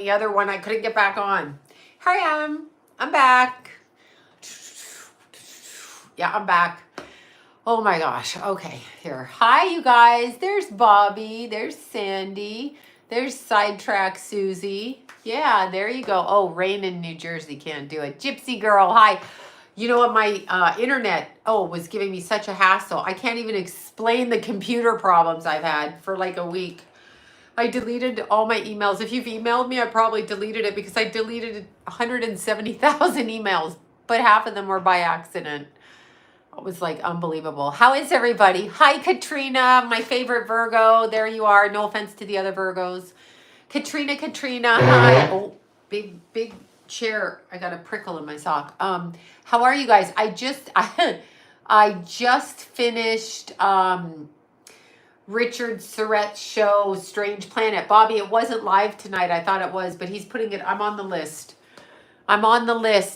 The other one I couldn't get back on. Here I am. I'm back. Yeah, I'm back. Oh my gosh. Okay, here. Hi, you guys. There's Bobby. There's Sandy. There's Sidetrack Susie. Yeah, there you go. Oh, rain in New Jersey can't do it. Gypsy girl. Hi. You know what? My internet, was giving me such a hassle. I can't even explain the computer problems I've had for like a week. I deleted all my emails. If you've emailed me, I probably deleted it because I deleted 170,000 emails, but half of them were by accident. It was like unbelievable. How is everybody? Hi, Katrina, my favorite Virgo. There you are. No offense to the other Virgos. Katrina, hi. Oh, big chair. I got a prickle in my sock. How are you guys? I just finished Richard Surrett's show, Strange Planet. Bobby, it wasn't live tonight. I thought it was, but he's putting it. I'm on the list.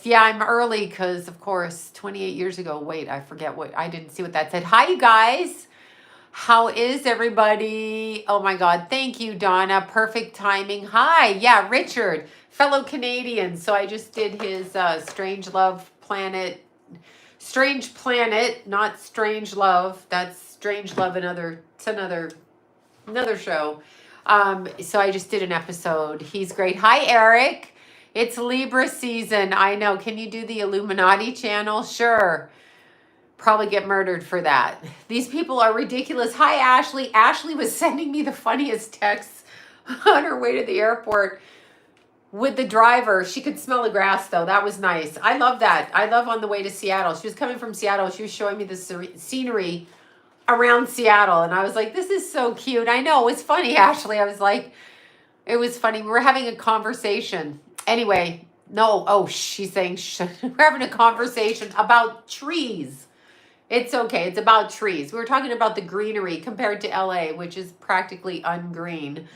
Yeah, I'm early because, of course, 28 years ago. Wait, I forget I didn't see what that said. Hi, you guys. How is everybody? Oh my God. Thank you, Donna. Perfect timing. Hi. Yeah, Richard, fellow Canadian. So I just did his Strange Planet, not Strange Love. That's Strange Love. It's another show. So I just did an episode. He's great. Hi, Eric. It's Libra season. I know. Can you do the Illuminati channel? Sure. Probably get murdered for that. These people are ridiculous. Hi, Ashley. Ashley was sending me the funniest texts on her way to the airport with the driver. She could smell the grass, though. That was nice. I love that. I love on the way to Seattle. She was coming from Seattle. She was showing me the scenery around Seattle. And I was like, this is so cute. I know. It was funny, Ashley. I was like, it was funny. We were having a conversation. Anyway, no. Oh, she's saying we're having a conversation about trees. It's okay. It's about trees. We were talking about the greenery compared to LA, which is practically ungreen.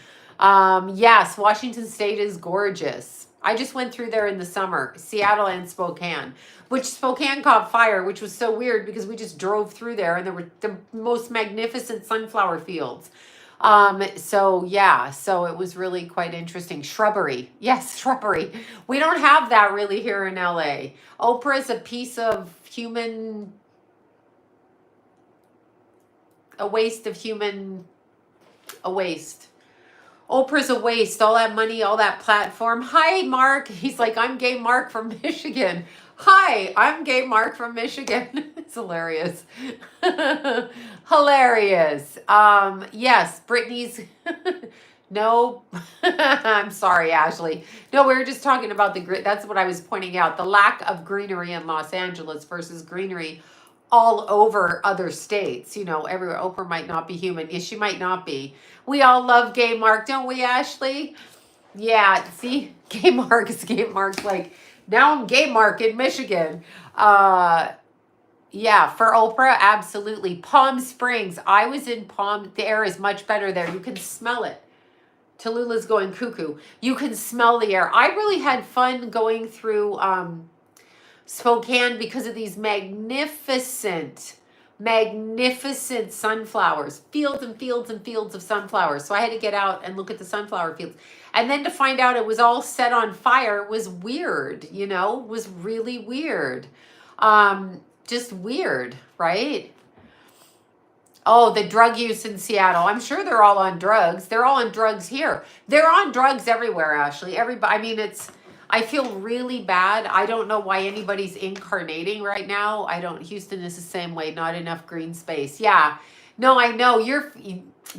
Yes, Washington State is gorgeous. I just went through there in the summer, Seattle and Spokane, which Spokane caught fire, which was so weird because we just drove through there and there were the most magnificent sunflower fields. So it was really quite interesting. Shrubbery. Yes, shrubbery. We don't have that really here in LA. Oprah is a piece of a waste. Oprah's a waste. All that money, all that platform. Hi, Mark. He's like, I'm gay Mark from Michigan. Hi, I'm gay Mark from Michigan. It's hilarious. Hilarious. Yes, Brittany's. No, I'm sorry, Ashley. No, we were just talking about that's what I was pointing out. The lack of greenery in Los Angeles versus greenery all over other states, everywhere. Oprah might not be human. Yes, she might not be. We all love gay Mark, don't we, Ashley? Yeah, see, gay Mark is gay Mark's like, now I'm gay Mark in Michigan. Yeah, for Oprah, absolutely. Palm Springs. I was in the air is much better there. You can smell it. Tallulah's going cuckoo. You can smell the air. I really had fun going through Spokane because of these magnificent sunflowers, fields and fields and fields of sunflowers. So I had to get out and look at the sunflower fields. And then to find out it was all set on fire was weird, was really weird. Just weird, right? Oh, the drug use in Seattle. I'm sure they're all on drugs. They're all on drugs here. They're on drugs everywhere, Ashley. I feel really bad. I don't know why anybody's incarnating right now. Houston is the same way. Not enough green space. Yeah. No, I know.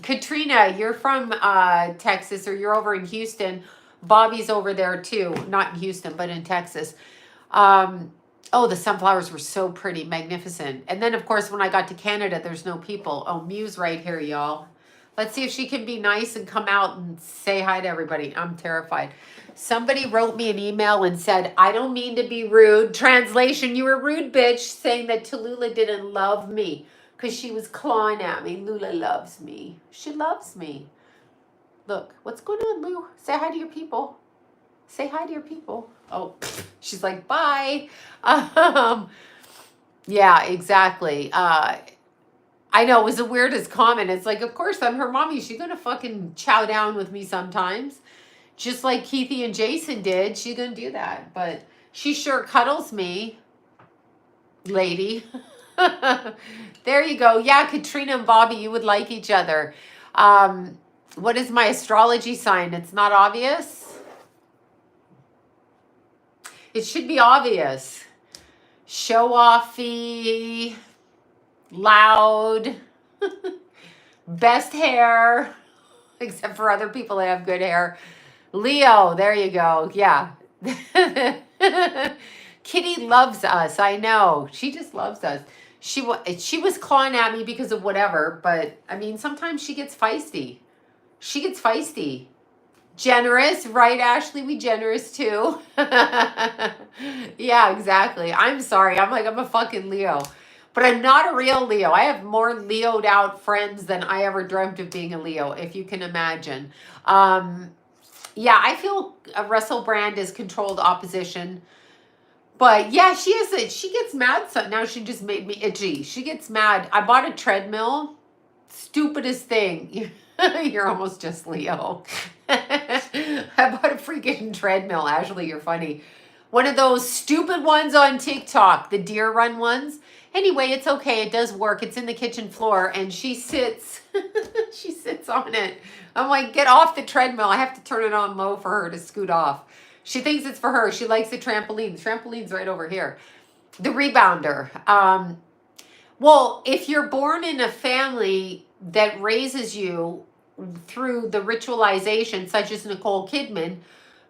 Katrina, you're from Texas, or you're over in Houston. Bobby's over there too. Not in Houston, but in Texas. The sunflowers were so pretty, magnificent. And then, of course, when I got to Canada, there's no people. Oh, Muse right here, y'all. Let's see if she can be nice and come out and say hi to everybody. I'm terrified. Somebody wrote me an email and said, I don't mean to be rude. Translation, you were rude, bitch, saying that Tallulah didn't love me because she was clawing at me. Lula loves me. She loves me. Look, what's going on, Lou? Say hi to your people. Say hi to your people. Oh, she's like, bye. Yeah, exactly. I know, it was the weirdest comment. It's like, of course, I'm her mommy. She's going to fucking chow down with me sometimes. Just like Keithy and Jason did. She's going to do that. But she sure cuddles me, lady. There you go. Yeah, Katrina and Bobby, you would like each other. What is my astrology sign? It's not obvious. It should be obvious. Show-offy, loud, best hair, except for other people that have good hair. Leo, there you go. Yeah. Kitty loves us. I know. She just loves us. She was clawing at me because of whatever, but I mean, sometimes she gets feisty. She gets feisty. Generous, right, Ashley? We generous too. Yeah, exactly. I'm sorry. I'm a fucking Leo. But I'm not a real Leo. I have more Leo'd out friends than I ever dreamt of being a Leo, if you can imagine. Yeah, I feel Russell Brand is controlled opposition. But yeah, she gets mad. So now she just made me itchy. She gets mad. I bought a treadmill. Stupidest thing. You're almost just Leo. I bought a freaking treadmill. Ashley, you're funny. One of those stupid ones on TikTok, the deer run ones. Anyway, it's okay. It does work. It's in the kitchen floor, and she sits. She sits on it. I'm like, get off the treadmill. I have to turn it on low for her to scoot off. She thinks it's for her. She likes the trampoline. The trampoline's right over here. The rebounder. Well, if you're born in a family that raises you through the ritualization, such as Nicole Kidman,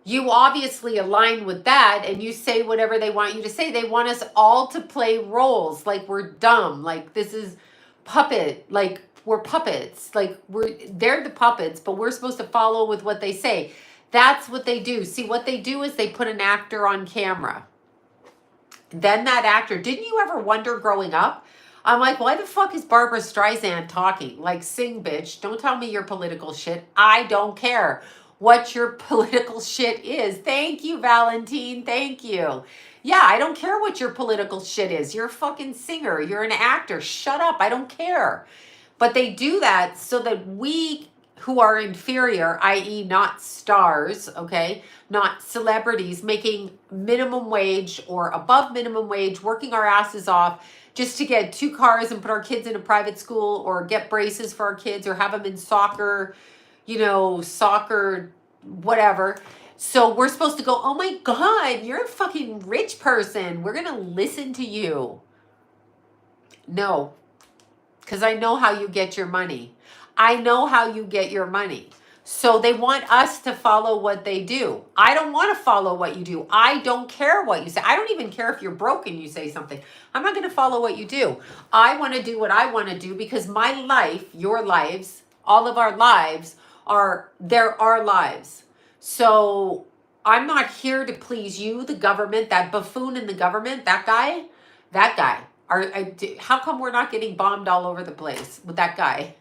you obviously align with that and you say whatever they want you to say. They want us all to play roles like we're dumb, like this is puppet, like we're puppets, like they're the puppets, but we're supposed to follow with what they say. That's what they do. See, what they do is they put an actor on camera. Then that actor, didn't you ever wonder growing up? I'm like, why the fuck is Barbara Streisand talking? Like, sing, bitch. Don't tell me your political shit. I don't care what your political shit is. Thank you, Valentine. Thank you. Yeah, I don't care what your political shit is. You're a fucking singer. You're an actor. Shut up. I don't care. But they do that so that we who are inferior, i.e. not stars, okay, not celebrities, making minimum wage or above minimum wage, working our asses off just to get 2 cars and put our kids in a private school or get braces for our kids or have them in soccer, soccer, whatever. So we're supposed to go, oh my God, you're a fucking rich person. We're going to listen to you. No, because I know how you get your money. I know how you get your money. So they want us to follow what they do. I don't want to follow what you do. I don't care what you say. I don't even care if you're broken, you say something. I'm not going to follow what you do. I want to do what I want to do because my life, your lives, all of our lives they're our lives. So I'm not here to please you, the government, that buffoon in the government, that guy. How come we're not getting bombed all over the place with that guy?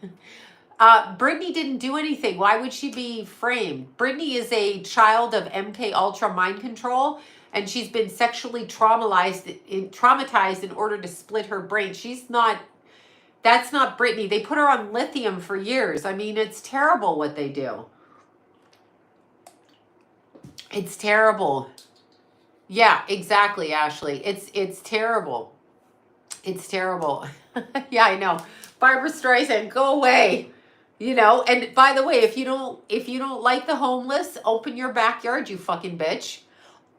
Britney didn't do anything. Why would she be framed? Britney is a child of MK Ultra mind control, and she's been sexually traumatized in order to split her brain. That's not Britney. They put her on lithium for years. I mean, it's terrible what they do. It's terrible. Yeah, exactly, Ashley. It's terrible. It's terrible. Yeah, I know. Barbara Streisand, go away. And by the way, if you don't like the homeless, open your backyard, you fucking bitch.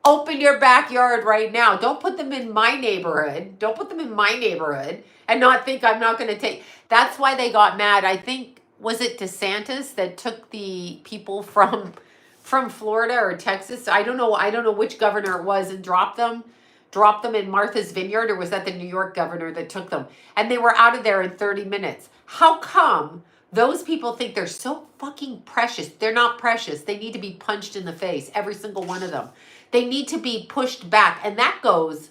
Open your backyard right now. Don't put them in my neighborhood. Don't put them in my neighborhood and not think I'm not going to take. That's why they got mad. I think, was it DeSantis that took the people from Florida or Texas? I don't know which governor it was, and dropped them in Martha's Vineyard, or was that the New York governor that took them? And they were out of there in 30 minutes. How come those people think they're so fucking precious? They're not precious. They need to be punched in the face, every single one of them. They need to be pushed back. And that goes,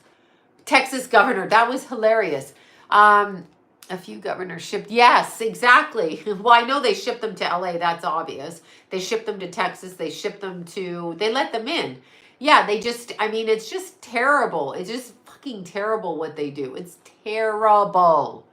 Texas governor, that was hilarious. A few governors shipped. Yes, exactly. Well, I know they shipped them to LA. That's obvious. They shipped them to Texas. They let them in. Yeah, it's just terrible. It's just fucking terrible what they do. It's terrible.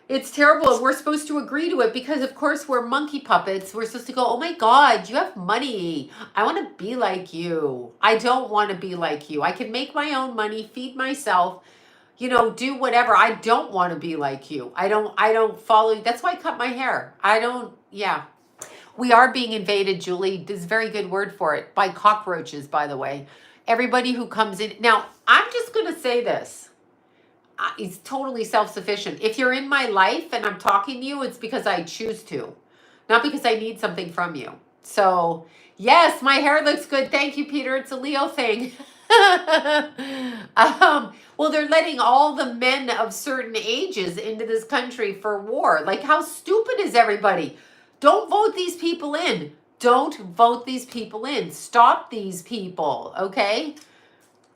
It's terrible, and we're supposed to agree to it because, of course, we're monkey puppets. We're supposed to go, oh my God, you have money. I want to be like you. I don't want to be like you. I can make my own money, feed myself, do whatever. I don't want to be like you. I don't follow you. That's why I cut my hair. Yeah. We are being invaded, Julie. This is a very good word for it. By cockroaches, by the way. Everybody who comes in. Now, I'm just going to say this. It's totally self-sufficient. If you're in my life and I'm talking to you, it's because I choose to, not because I need something from you. So yes, my hair looks good. Thank you, Peter. It's a Leo thing. Well, they're letting all the men of certain ages into this country for war. Like, how stupid is everybody? Don't vote these people in. Don't vote these people in. Stop these people, okay?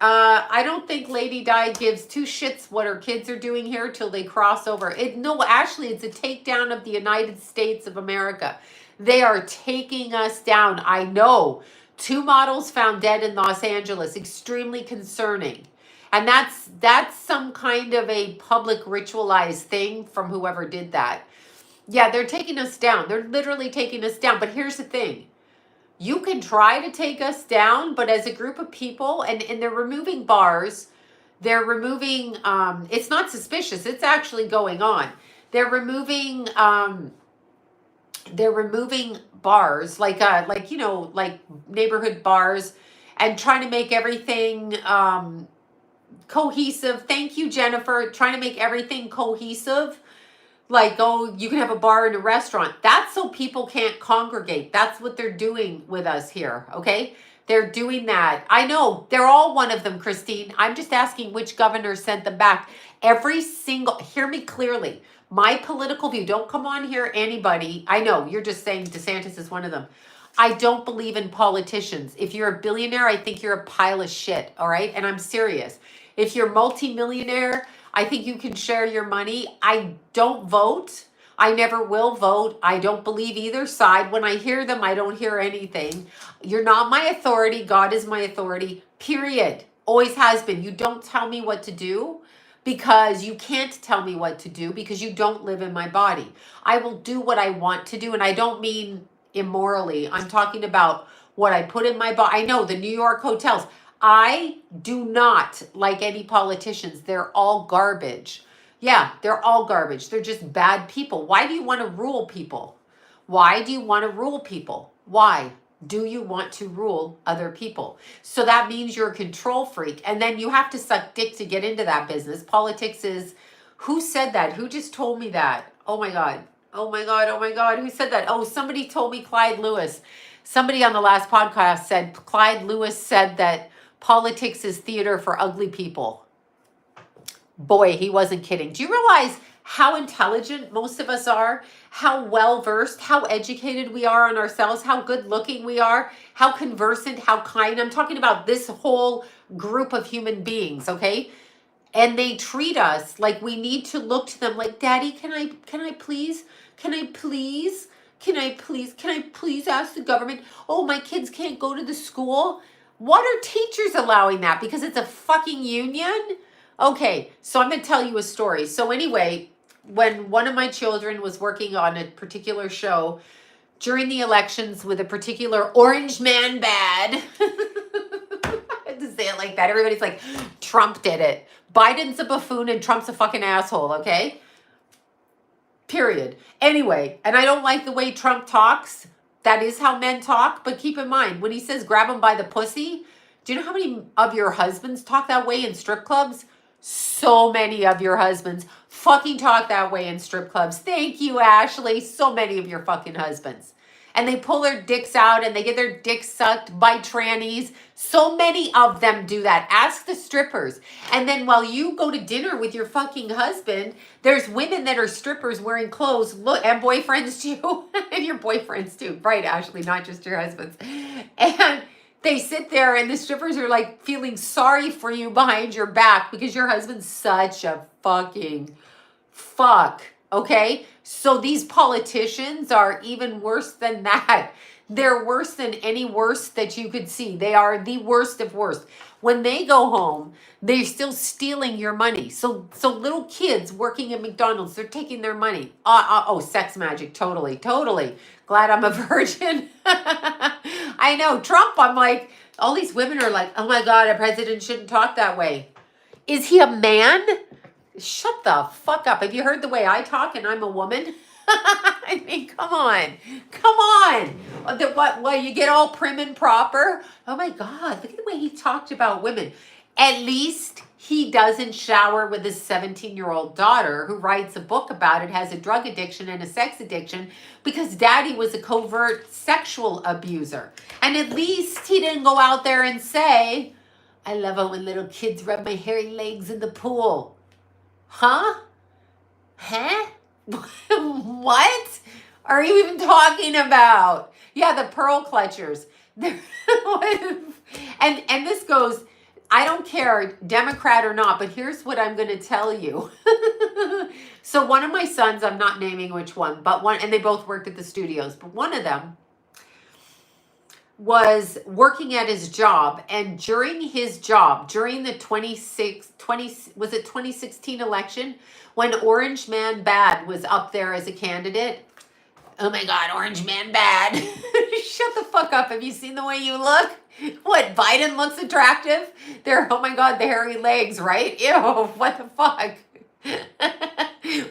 I don't think Lady Di gives two shits what her kids are doing here till they cross over. No, actually, it's a takedown of the United States of America. They are taking us down. I know. 2 models found dead in Los Angeles. Extremely concerning. And that's some kind of a public ritualized thing from whoever did that. Yeah, they're taking us down. They're literally taking us down. But here's the thing. You can try to take us down, but as a group of people, and they're removing bars, they're removing, it's not suspicious, it's actually going on. They're removing bars, like neighborhood bars, and trying to make everything cohesive. Thank you, Jennifer. Trying to make everything cohesive. Like, oh, you can have a bar and a restaurant. That's so people can't congregate. That's what they're doing with us here, okay? They're doing that. I know, they're all one of them, Christine. I'm just asking which governor sent them back. Every single, hear me clearly. My political view, don't come on here, anybody. I know, you're just saying DeSantis is one of them. I don't believe in politicians. If you're a billionaire, I think you're a pile of shit, all right? And I'm serious. If you're multimillionaire, I think you can share your money. I don't vote. I never will vote. I don't believe either side. When I hear them, I don't hear anything. You're not my authority. God is my authority, period. Always has been. You don't tell me what to do because you can't tell me what to do because you don't live in my body. I will do what I want to do, and I don't mean immorally. I'm talking about what I put in my body. I know the New York hotels. I do not like any politicians. They're all garbage. Yeah, they're all garbage. They're just bad people. Why do you want to rule people? Why do you want to rule people? Why do you want to rule other people? So that means you're a control freak. And then you have to suck dick to get into that business. Politics is, who said that? Who just told me that? Oh my God. Oh my God. Oh my God. Who said that? Oh, somebody told me Clyde Lewis. Somebody on the last podcast said, Clyde Lewis said that politics is theater for ugly people. Boy, he wasn't kidding. Do you realize how intelligent most of us are? How well-versed, how educated we are on ourselves, how good-looking we are, how conversant, how kind. I'm talking about this whole group of human beings, okay? And they treat us like we need to look to them like, Daddy, can I please ask the government? Oh, my kids can't go to the school. What are teachers allowing that? Because it's a fucking union? Okay, so I'm going to tell you a story. So anyway, when one of my children was working on a particular show during the elections with a particular orange man bad, I had to say it like that. Everybody's like, Trump did it. Biden's a buffoon and Trump's a fucking asshole, okay? Period. Anyway, and I don't like the way Trump talks. That is how men talk. But keep in mind, when he says grab him by the pussy, do you know how many of your husbands talk that way in strip clubs? So many of your husbands fucking talk that way in strip clubs. Thank you, Ashley. So many of your fucking husbands. And they pull their dicks out and they get their dicks sucked by trannies. So many of them do that. Ask the strippers. And then while you go to dinner with your fucking husband, there's women that are strippers wearing clothes. Look, and boyfriends too. And your boyfriends too. Right, Ashley, not just your husbands. And they sit there and the strippers are like feeling sorry for you behind your back because your husband's such a fucking fuck. Okay? So these politicians are even worse than that. They're worse than any worst that you could see. They are the worst of worst. When they go home, they're still stealing your money. So little kids working at McDonald's, they're taking their money. Oh, sex magic, totally, totally. Glad I'm a virgin. I know, Trump, I'm like, all these women are like, oh my God, a president shouldn't talk that way. Is he a man? Shut the fuck up. Have you heard the way I talk and I'm a woman? I mean, come on. Come on. What, you get all prim and proper? Oh my God, look at the way he talked about women. At least he doesn't shower with his 17-year-old daughter who writes a book about it, has a drug addiction and a sex addiction because daddy was a covert sexual abuser. And at least he didn't go out there and say, I love it when little kids rub my hairy legs in the pool. Huh? Huh? What are you even talking about? Yeah, the pearl clutchers. And this goes, I don't care, Democrat or not, but here's what I'm going to tell you. So one of my sons, I'm not naming which one, but one, and they both worked at the studios, but one of them was working at his job, and during his job, during the 2016 election, when Orange Man Bad was up there as a candidate. Oh my God, Orange Man Bad. Shut the fuck up. Have you seen the way you look? What, Biden looks attractive? Oh my God, the hairy legs, right? Ew, what the fuck?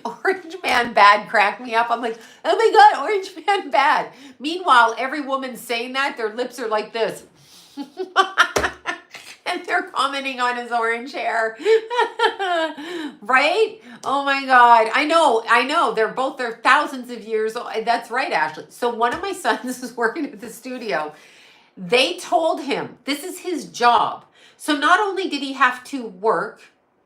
Orange Man Bad cracked me up. I'm like, oh my God, Orange Man Bad. Meanwhile, every woman saying that, their lips are like this. And they're commenting on his orange hair. Right? Oh my God. I know. They're thousands of years old. That's right, Ashley. So one of my sons is working at the studio. They told him this is his job. So not only did he have to work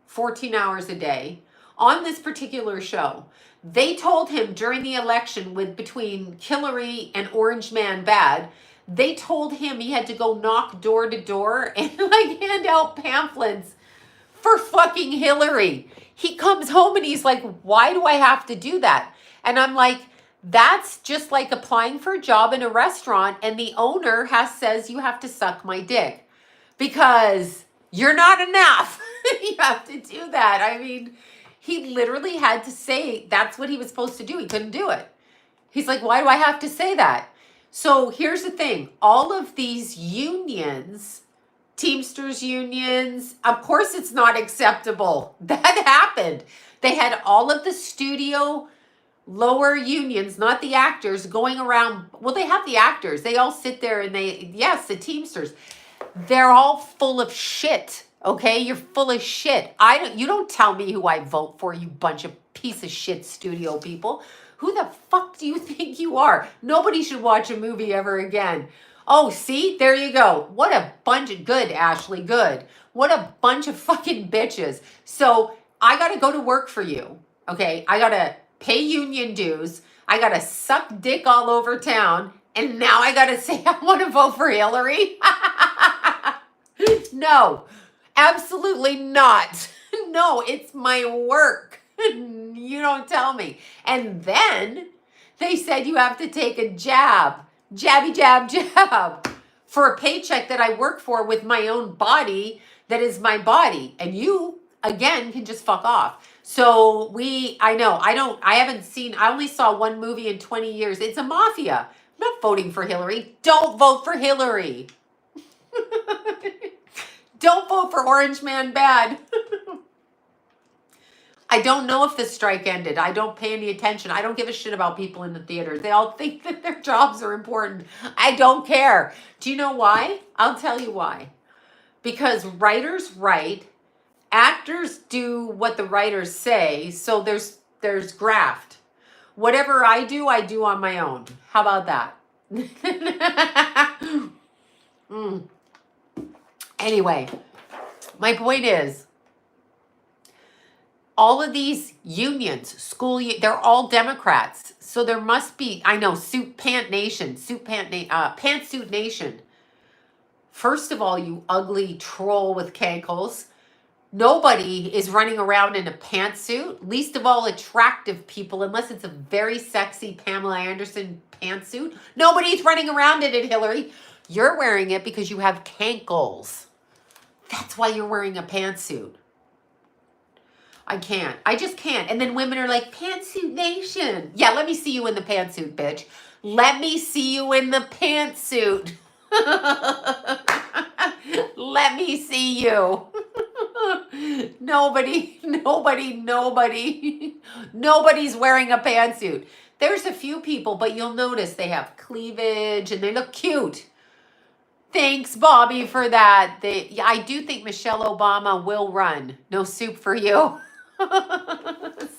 14 hours a day on this particular show, they told him during the election between Hillary and Orange Man Bad, they told him he had to go knock door to door and like hand out pamphlets for fucking Hillary. He comes home and he's like, why do I have to do that? And I'm like, that's just like applying for a job in a restaurant and the owner says you have to suck my dick because you're not enough. You have to do that. I mean, he literally had to say that's what he was supposed to do. He couldn't do it. He's like, why do I have to say that? So here's the thing. All of these unions, Teamsters unions, of course it's not acceptable. That happened. They had all of the studio lower unions, not the actors, going around. Well, they have the actors. They all sit there and yes, the Teamsters. They're all full of shit. Okay? You're full of shit. You don't tell me who I vote for, you bunch of piece of shit studio people. Who the fuck do you think you are? Nobody should watch a movie ever again. Oh, see? There you go. What a bunch of good, Ashley. Good. What a bunch of fucking bitches. So I got to go to work for you. Okay? I got to pay union dues. I got to suck dick all over town. And now I got to say I want to vote for Hillary? No. Absolutely not. No, it's my work. You don't tell me. And then they said you have to take a jab. Jabby, jab, jab. For a paycheck that I work for with my own body that is my body. And you, again, can just fuck off. So I only saw one movie in 20 years. It's a mafia. I'm not voting for Hillary. Don't vote for Hillary. Don't vote for Orange Man Bad. I don't know if the strike ended. I don't pay any attention. I don't give a shit about people in the theaters. They all think that their jobs are important. I don't care. Do you know why? I'll tell you why. Because writers write, actors do what the writers say, so there's graft. Whatever I do on my own. How about that? Anyway, my point is, all of these unions, they're all Democrats. So there must be, I know, Pantsuit Nation. First of all, you ugly troll with cankles. Nobody is running around in a pantsuit, least of all attractive people, unless it's a very sexy Pamela Anderson pantsuit. Nobody's running around in it, Hillary. You're wearing it because you have cankles. That's why you're wearing a pantsuit. I can't. I just can't. And then women are like, Pantsuit Nation. Yeah, let me see you in the pantsuit, bitch. Let me see you in the pantsuit. Let me see you. Nobody's wearing a pantsuit. There's a few people, but you'll notice they have cleavage and they look cute. Thanks, Bobby, for that. I do think Michelle Obama will run. No soup for you.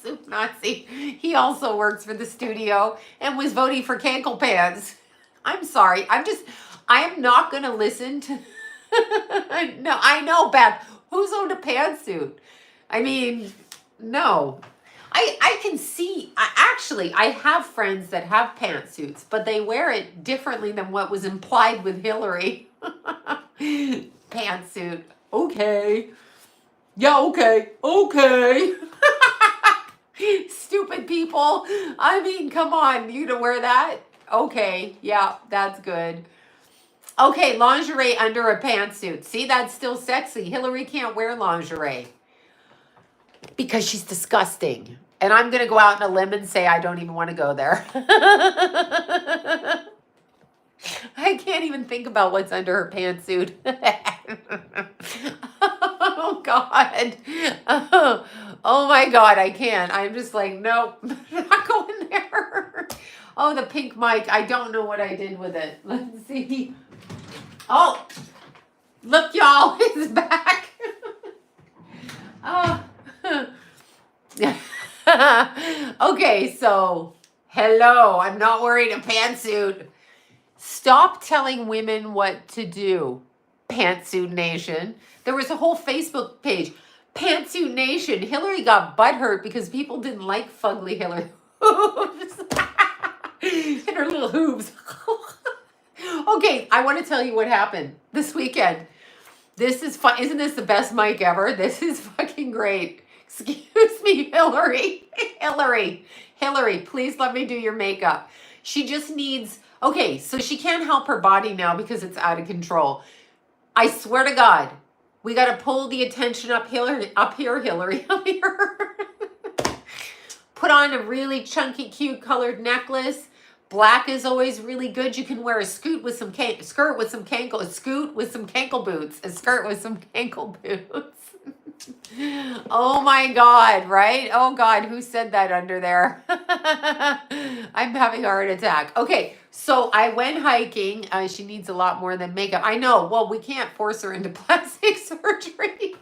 Soup Nazi. He also works for the studio and was voting for cankle pants. I'm sorry. I'm not going to listen to... No, I know, Beth. Who's owned a pantsuit? I mean, no. I can see... I have friends that have pantsuits, but they wear it differently than what was implied with Hillary. Pantsuit. Okay. Yeah, okay. Okay. Stupid people. I mean, come on. You to wear that? Okay. Yeah, that's good. Okay, lingerie under a pantsuit. See, that's still sexy. Hillary can't wear lingerie because she's disgusting. And I'm going to go out on a limb and say I don't even want to go there. I can't even think about what's under her pantsuit. Oh, God. Oh, my God, I can't. I'm just like, nope, not going there. Oh, the pink mic. I don't know what I did with it. Let's see. Oh, look, y'all, it's back. Oh. Okay, so, hello, I'm not wearing a pantsuit. Stop telling women what to do, Pantsuit Nation. There was a whole Facebook page, Pantsuit Nation. Hillary got butthurt because people didn't like fugly Hillary hooves. And her little hooves. Okay, I want to tell you what happened this weekend. This is fun. Isn't this the best mic ever? This is fucking great. Excuse me, Hillary. Hillary, please let me do your makeup. She just needs... Okay, so she can't help her body now because it's out of control. I swear to God, we got to pull the attention up here, Hillary. Put on a really chunky, cute colored necklace. Black is always really good. You can wear a skirt with some cankle boots. A skirt with some cankle boots. Oh my God, right? Oh God, who said that under there? I'm having a heart attack. Okay, so I went hiking. She needs a lot more than makeup. I know. Well, we can't force her into plastic surgery.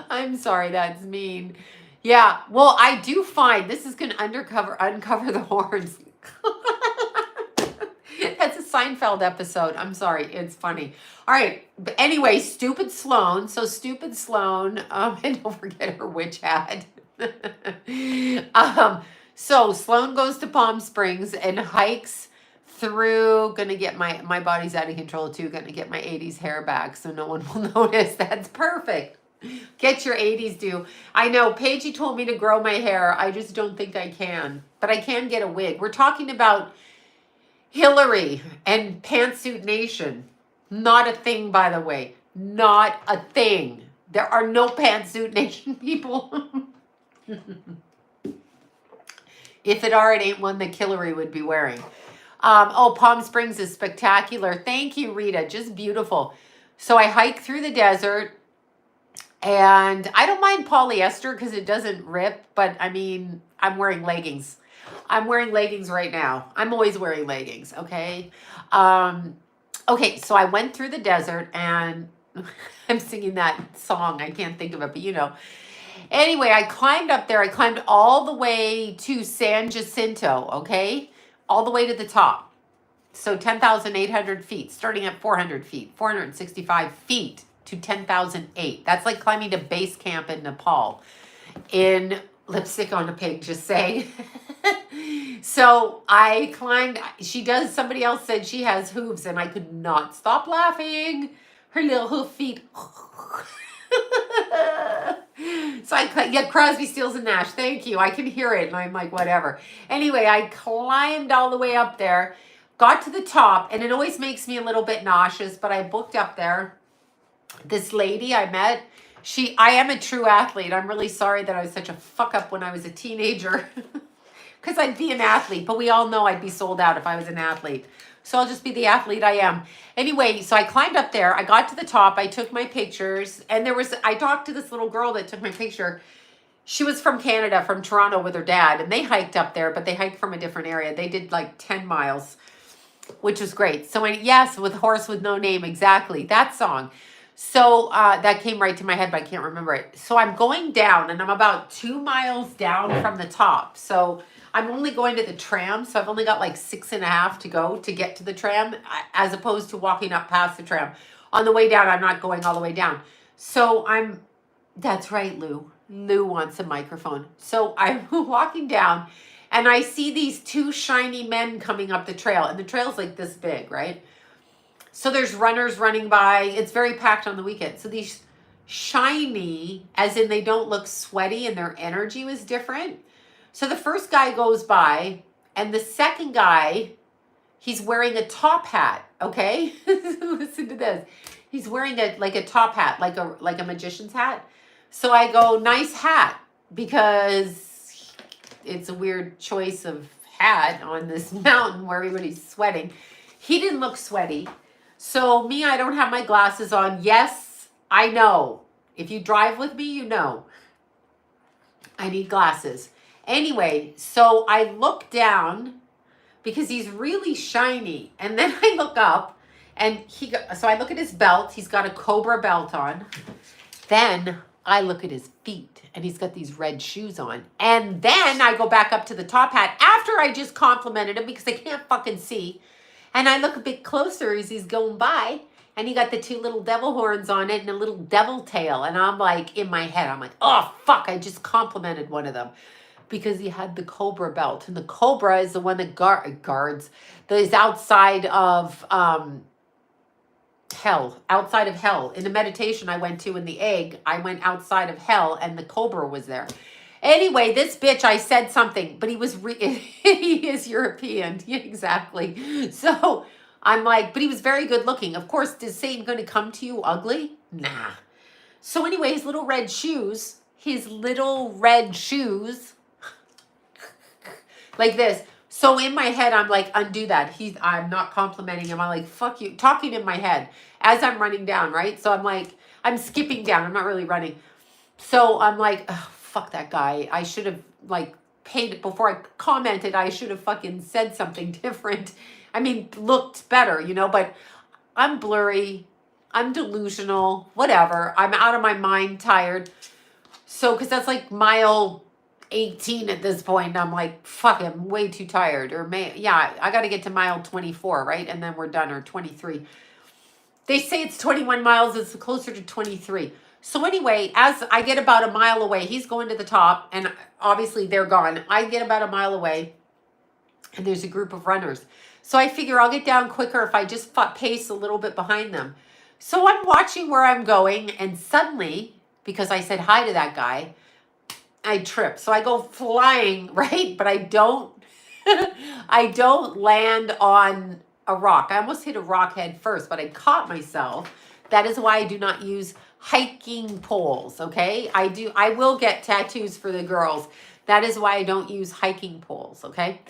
I'm sorry, that's mean. Yeah, well, I do find this is going to uncover the horns. That's a Seinfeld episode. I'm sorry. It's funny. All right. But anyway, stupid Sloan. So stupid Sloan. And don't forget her witch hat. So Sloan goes to Palm Springs and hikes through. Gonna get my body's out of control too. Gonna get my 80s hair back so no one will notice. That's perfect. Get your 80s due. I know, Paigey told me to grow my hair. I just don't think I can. But I can get a wig. We're talking about Hillary and Pantsuit Nation. Not a thing, by the way. Not a thing. There are no Pantsuit Nation people. If it are, it ain't one that Hillary would be wearing. Oh, Palm Springs is spectacular. Thank you, Rita. Just beautiful. So I hike through the desert. And I don't mind polyester because it doesn't rip, but I mean, I'm wearing leggings. I'm wearing leggings right now. I'm always wearing leggings, okay? Okay, so I went through the desert and I'm singing that song. I can't think of it, but you know. Anyway, I climbed up there. I climbed all the way to San Jacinto, okay? All the way to the top. So 10,800 feet, starting at 400 feet, 465 feet. To 10,008. That's like climbing to base camp in Nepal. In lipstick on a pig, just saying. So I climbed. Somebody else said she has hooves, and I could not stop laughing. her little hoof feet. So yeah, Crosby, Stills, and Nash. Thank you. I can hear it, and I'm like, whatever. Anyway, I climbed all the way up there, got to the top, and it always makes me a little bit nauseous, but I booked up there. This lady I met, I am a true athlete. I'm really sorry that I was such a fuck up when I was a teenager, because I'd be an athlete, but we all know I'd be sold out if I was an athlete. So I'll just be the athlete I am. Anyway, so I climbed up there. I got to the top. I took my pictures. And I talked to this little girl that took my picture. She was from Canada, from Toronto with her dad. And they hiked up there, but they hiked from a different area. They did like 10 miles, which was great. So yes, with Horse with No Name, exactly. That song. So that came right to my head, but I can't remember it. So I'm going down, and I'm about 2 miles down from the top. So I'm only going to the tram, so I've only got like 6.5 to go to get to the tram, as opposed to walking up past the tram. On the way down, I'm not going all the way down. So that's right, Lou. Lou wants a microphone. So I'm walking down, and I see these 2 shiny men coming up the trail, and the trail's like this big, right? So there's runners running by. It's very packed on the weekend. So these shiny, as in they don't look sweaty and their energy was different. So the first guy goes by, and the second guy, he's wearing a top hat, okay? Listen to this. He's wearing a top hat, like a magician's hat. So I go, nice hat, because it's a weird choice of hat on this mountain where everybody's sweating. He didn't look sweaty. So me, I don't have my glasses on. Yes, I know. If you drive with me, you know. I need glasses. Anyway, so I look down because he's really shiny. And then I look up, and so I look at his belt. He's got a Cobra belt on. Then I look at his feet, and he's got these red shoes on. And then I go back up to the top hat after I just complimented him because I can't fucking see. And I look a bit closer as he's going by, and he got the 2 little devil horns on it and a little devil tail. And I'm like, in my head, I'm like, oh, fuck, I just complimented one of them. Because he had the Cobra belt. And the Cobra is the one that guards, that is outside of hell. Outside of hell. In the meditation I went to in the egg, I went outside of hell, and the Cobra was there. Anyway, this bitch, I said something, but he is European. Yeah, exactly. So I'm like, but he was very good looking. Of course, is Satan going to come to you ugly? Nah. So anyway, his little red shoes, like this. So in my head, I'm like, undo that. I'm not complimenting him. I'm like, fuck you. Talking in my head as I'm running down, right? So I'm like, I'm skipping down. I'm not really running. So I'm like, oh, fuck that guy. I should have like paid it before I commented. I should have fucking said something different. I mean, looked better, but I'm blurry. I'm delusional, whatever. I'm out of my mind, tired. So, because that's like mile 18 at this point, and I'm like, fuck, I'm way too tired. I got to get to mile 24, right? And then we're done, or 23. They say it's 21 miles. It's closer to 23. So anyway, as I get about a mile away, he's going to the top, and obviously they're gone. I get about a mile away, and there's a group of runners. So I figure I'll get down quicker if I just pace a little bit behind them. So I'm watching where I'm going, and suddenly, because I said hi to that guy, I trip. So I go flying, right? But I don't land on a rock. I almost hit a rock head first, but I caught myself. That is why I do not use hiking poles, okay? I will get tattoos for the girls. That is why I don't use hiking poles, okay?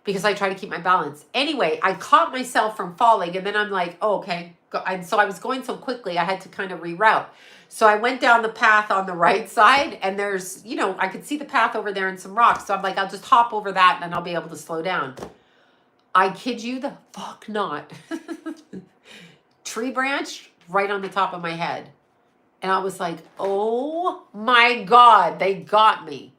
Because I try to keep my balance. Anyway, I caught myself from falling, and then I'm like, oh, okay. So I was going so quickly, I had to kind of reroute. So I went down the path on the right side, and there's, I could see the path over there and some rocks. So I'm like, I'll just hop over that, and then I'll be able to slow down. I kid you the fuck not. Tree branch right on the top of my head. And I was like, oh my God, they got me.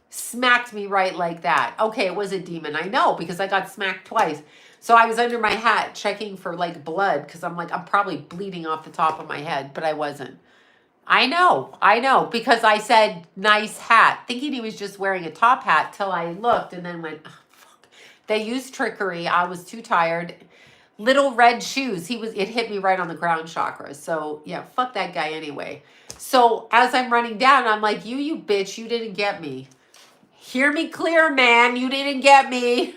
Smacked me right like that. Okay, it was a demon. I know, because I got smacked twice. So I was under my hat checking for like blood, because I'm like, I'm probably bleeding off the top of my head, but I wasn't. I know, because I said nice hat, thinking he was just wearing a top hat till I looked and then went, oh, fuck. They used trickery. I was too tired. little red shoes. It hit me right on the crown chakra. So yeah, fuck that guy anyway. So as I'm running down, I'm like, you bitch, you didn't get me. Hear me clear, man. You didn't get me.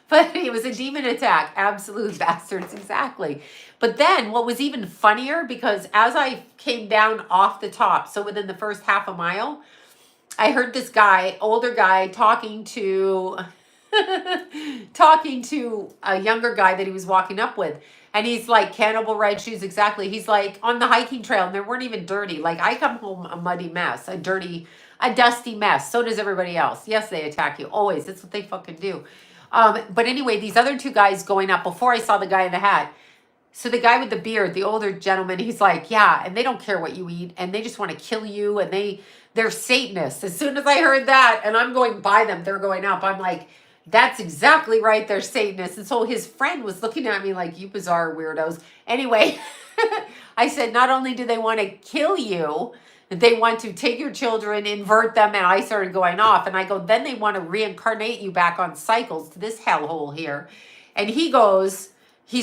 But it was a demon attack. Absolute bastards. Exactly. But then what was even funnier, because as I came down off the top, so within the first half a mile, I heard this guy, older guy, talking to talking to a younger guy that he was walking up with. And he's like, cannibal red shoes, exactly. He's like, on the hiking trail, and they weren't even dirty. Like, I come home a muddy mess, a dusty mess. So does everybody else. Yes, they attack you. Always. That's what they fucking do. But anyway, these other two guys going up before I saw the guy in the hat. So the guy with the beard, the older gentleman, he's like, yeah, and they don't care what you eat, and they just want to kill you, and they're Satanists. As soon as I heard that, and I'm going by them, they're going up, I'm like, that's exactly right, they're Satanists. And so his friend was looking at me like, you bizarre weirdos. Anyway, I said, not only do they want to kill you, they want to take your children, invert them, and I started going off. And I go, then they want to reincarnate you back on cycles to this hellhole here. And he's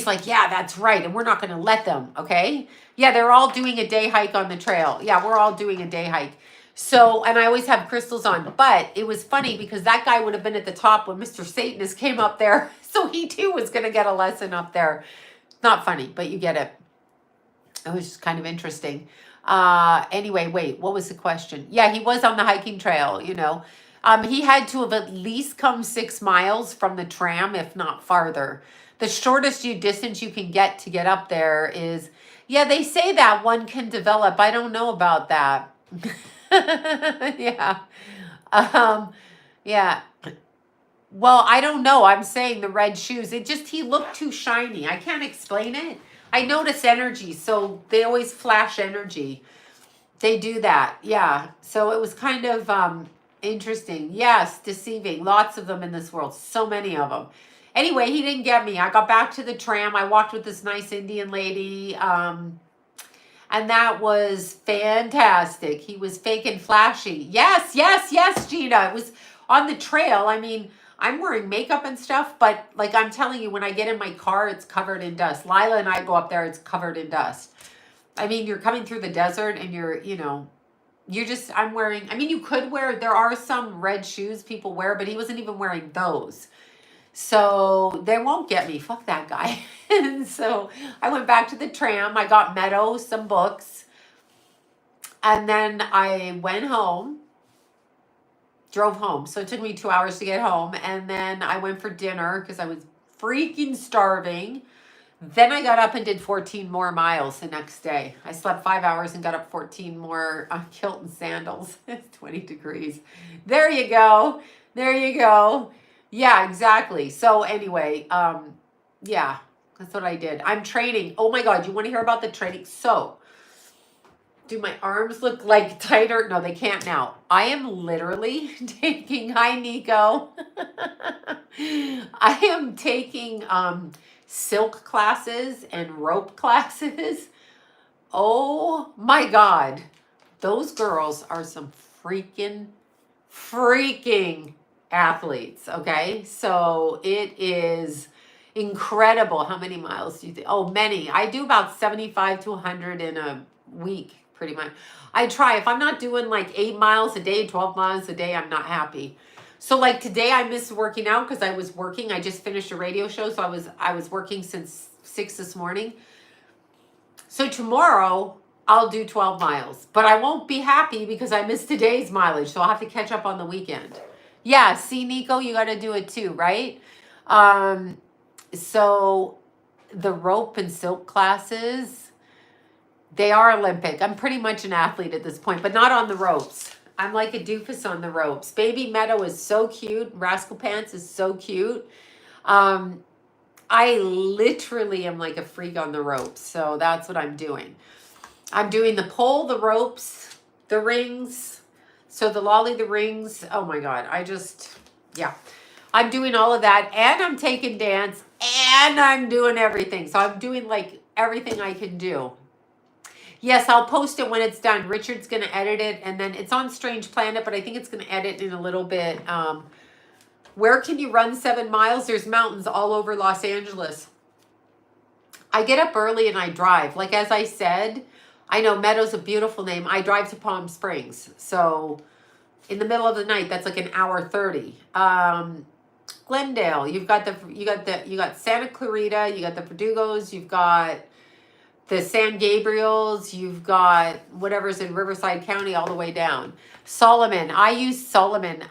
like, yeah, that's right. And we're not going to let them, okay? Yeah, they're all doing a day hike on the trail. Yeah, we're all doing a day hike. So, and I always have crystals on. But it was funny because that guy would have been at the top when Mr. Satanist came up there. So he too was going to get a lesson up there. Not funny, but you get it. It was just kind of interesting. Anyway, wait, what was the question? Yeah, he was on the hiking trail, you know. He had to have at least come 6 miles from the tram, if not farther. The shortest distance you can get to get up there is, yeah, they say that one can develop. I don't know about that. Yeah. Yeah. Well, I don't know. I'm saying the red shoes, he looked too shiny. I can't explain it. I notice energy, so they always flash energy. They do that, yeah. So it was kind of interesting. Yes, deceiving. Lots of them in this world. So many of them. Anyway, he didn't get me. I got back to the tram. I walked with this nice Indian lady, and that was fantastic. He was fake and flashy. Yes, Gina. It was on the trail. I mean, I'm wearing makeup and stuff, but like I'm telling you, when I get in my car, it's covered in dust. Lila and I go up there, it's covered in dust. I mean, you're coming through the desert and I'm wearing, I mean, you could wear, there are some red shoes people wear, but he wasn't even wearing those. So they won't get me. Fuck that guy. And so I went back to the tram. I got Meadow some books. And then I went home. Drove home. So it took me 2 hours to get home. And then I went for dinner because I was freaking starving. Then I got up and did 14 more miles the next day. I slept 5 hours and got up 14 more kilt and sandals. It's 20 degrees. There you go. There you go. Yeah, exactly. So anyway, yeah, that's what I did. I'm training. Oh my God, you want to hear about the training? So, do my arms look like tighter? No, they can't now. I am literally taking, hi Nico. I am taking silk classes and rope classes. Oh my God. Those girls are some freaking athletes, okay? So it is incredible. How many miles do you think? Oh, many. I do about 75 to 100 in a week, pretty much. I try. If I'm not doing like 8 miles a day, 12 miles a day, I'm not happy. So like today I missed working out because I was working. I just finished a radio show, so I was working since 6 this morning. So tomorrow I'll do 12 miles, but I won't be happy because I missed today's mileage, so I'll have to catch up on the weekend. Yeah, see, Nico, you got to do it too, right? So the rope and silk classes, they are Olympic. I'm pretty much an athlete at this point, but not on the ropes. I'm like a doofus on the ropes. Baby Meadow is so cute. Rascal Pants is so cute. I literally am like a freak on the ropes. So that's what I'm doing. I'm doing the pole, the ropes, the rings. So the lolly, the rings. Oh my God. Yeah. I'm doing all of that. And I'm taking dance. And I'm doing everything. So I'm doing like everything I can do. Yes, I'll post it when it's done. Richard's going to edit it. And then it's on Strange Planet, but I think it's going to edit in a little bit. Where can you run 7 miles? There's mountains all over Los Angeles. I get up early and I drive. Like, as I said, I know Meadow's a beautiful name. I drive to Palm Springs. So in the middle of the night, that's like an hour 30. Glendale, you got Santa Clarita, you got the Verdugos, you've got the San Gabriels, you've got whatever's in Riverside County all the way down. Solomon, I use Solomon.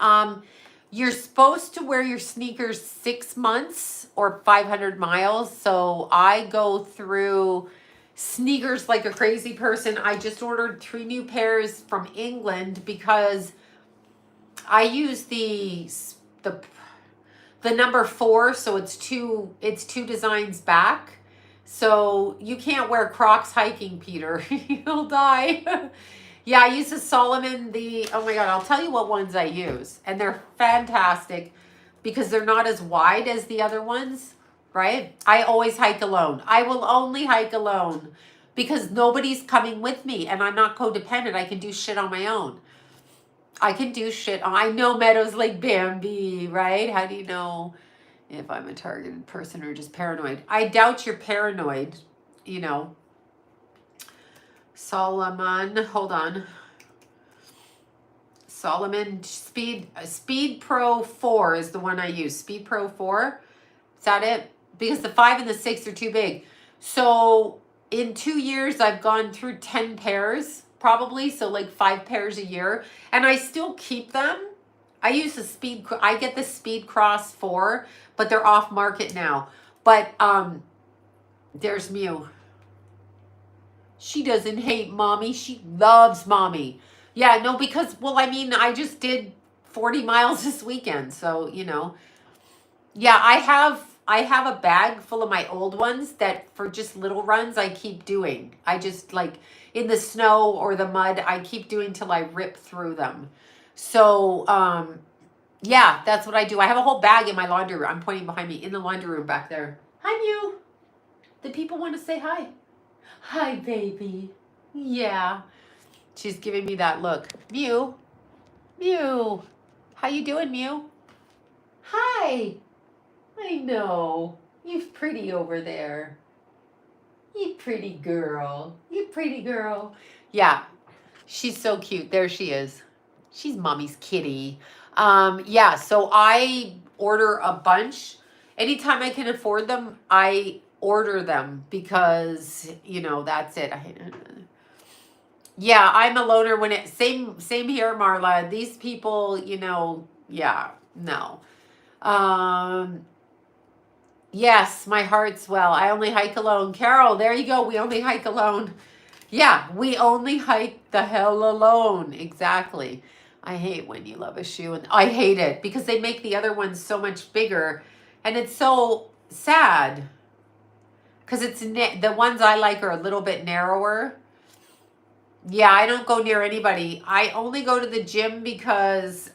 You're supposed to wear your sneakers 6 months or 500 miles. So I go through sneakers like a crazy person. I just ordered 3 new pairs from England because I use the number 4, so it's two designs back. So you can't wear Crocs hiking, Peter. You'll die. Yeah, I use the Solomon, oh my God, I'll tell you what ones I use. And they're fantastic because they're not as wide as the other ones, right? I always hike alone. I will only hike alone because nobody's coming with me and I'm not codependent. I can do shit on my own. I can do shit. I know Meadows like Bambi, right? How do you know if I'm a targeted person or just paranoid? I doubt you're paranoid, you know. Solomon, hold on. Solomon Speed Pro 4 is the one I use. Speed Pro 4. Is that it? Because the 5 and the 6 are too big. So in 2 years, I've gone through 10 pairs probably. So like 5 pairs a year. And I still keep them. I use I get the Speed Cross 4, but they're off market now. But there's Mew. She doesn't hate mommy. She loves mommy. Yeah, no, because, well, I mean, I just did 40 miles this weekend. So, you know, yeah, I have a bag full of my old ones that for just little runs I keep doing. I just like in the snow or the mud, I keep doing till I rip through them. So, yeah, that's what I do. I have a whole bag in my laundry room. I'm pointing behind me in the laundry room back there. Hi, Mew. The people want to say hi. Hi, baby. Yeah. She's giving me that look. Mew. Mew. How you doing, Mew? Hi. I know. You're pretty over there. You pretty girl. You pretty girl. Yeah. She's so cute. There she is. She's mommy's kitty. Yeah, so I order a bunch. Anytime I can afford them, I order them because, you know, that's it. Yeah, I'm a loner when same here, Marla. These people, you know, yeah, no. Yes, my heart's well. I only hike alone. Carol, there you go. We only hike alone. Yeah, we only hike the hell alone. Exactly. I hate when you love a shoe, and I hate it because they make the other ones so much bigger, and it's so sad because the ones I like are a little bit narrower. Yeah, I don't go near anybody. I only go to the gym because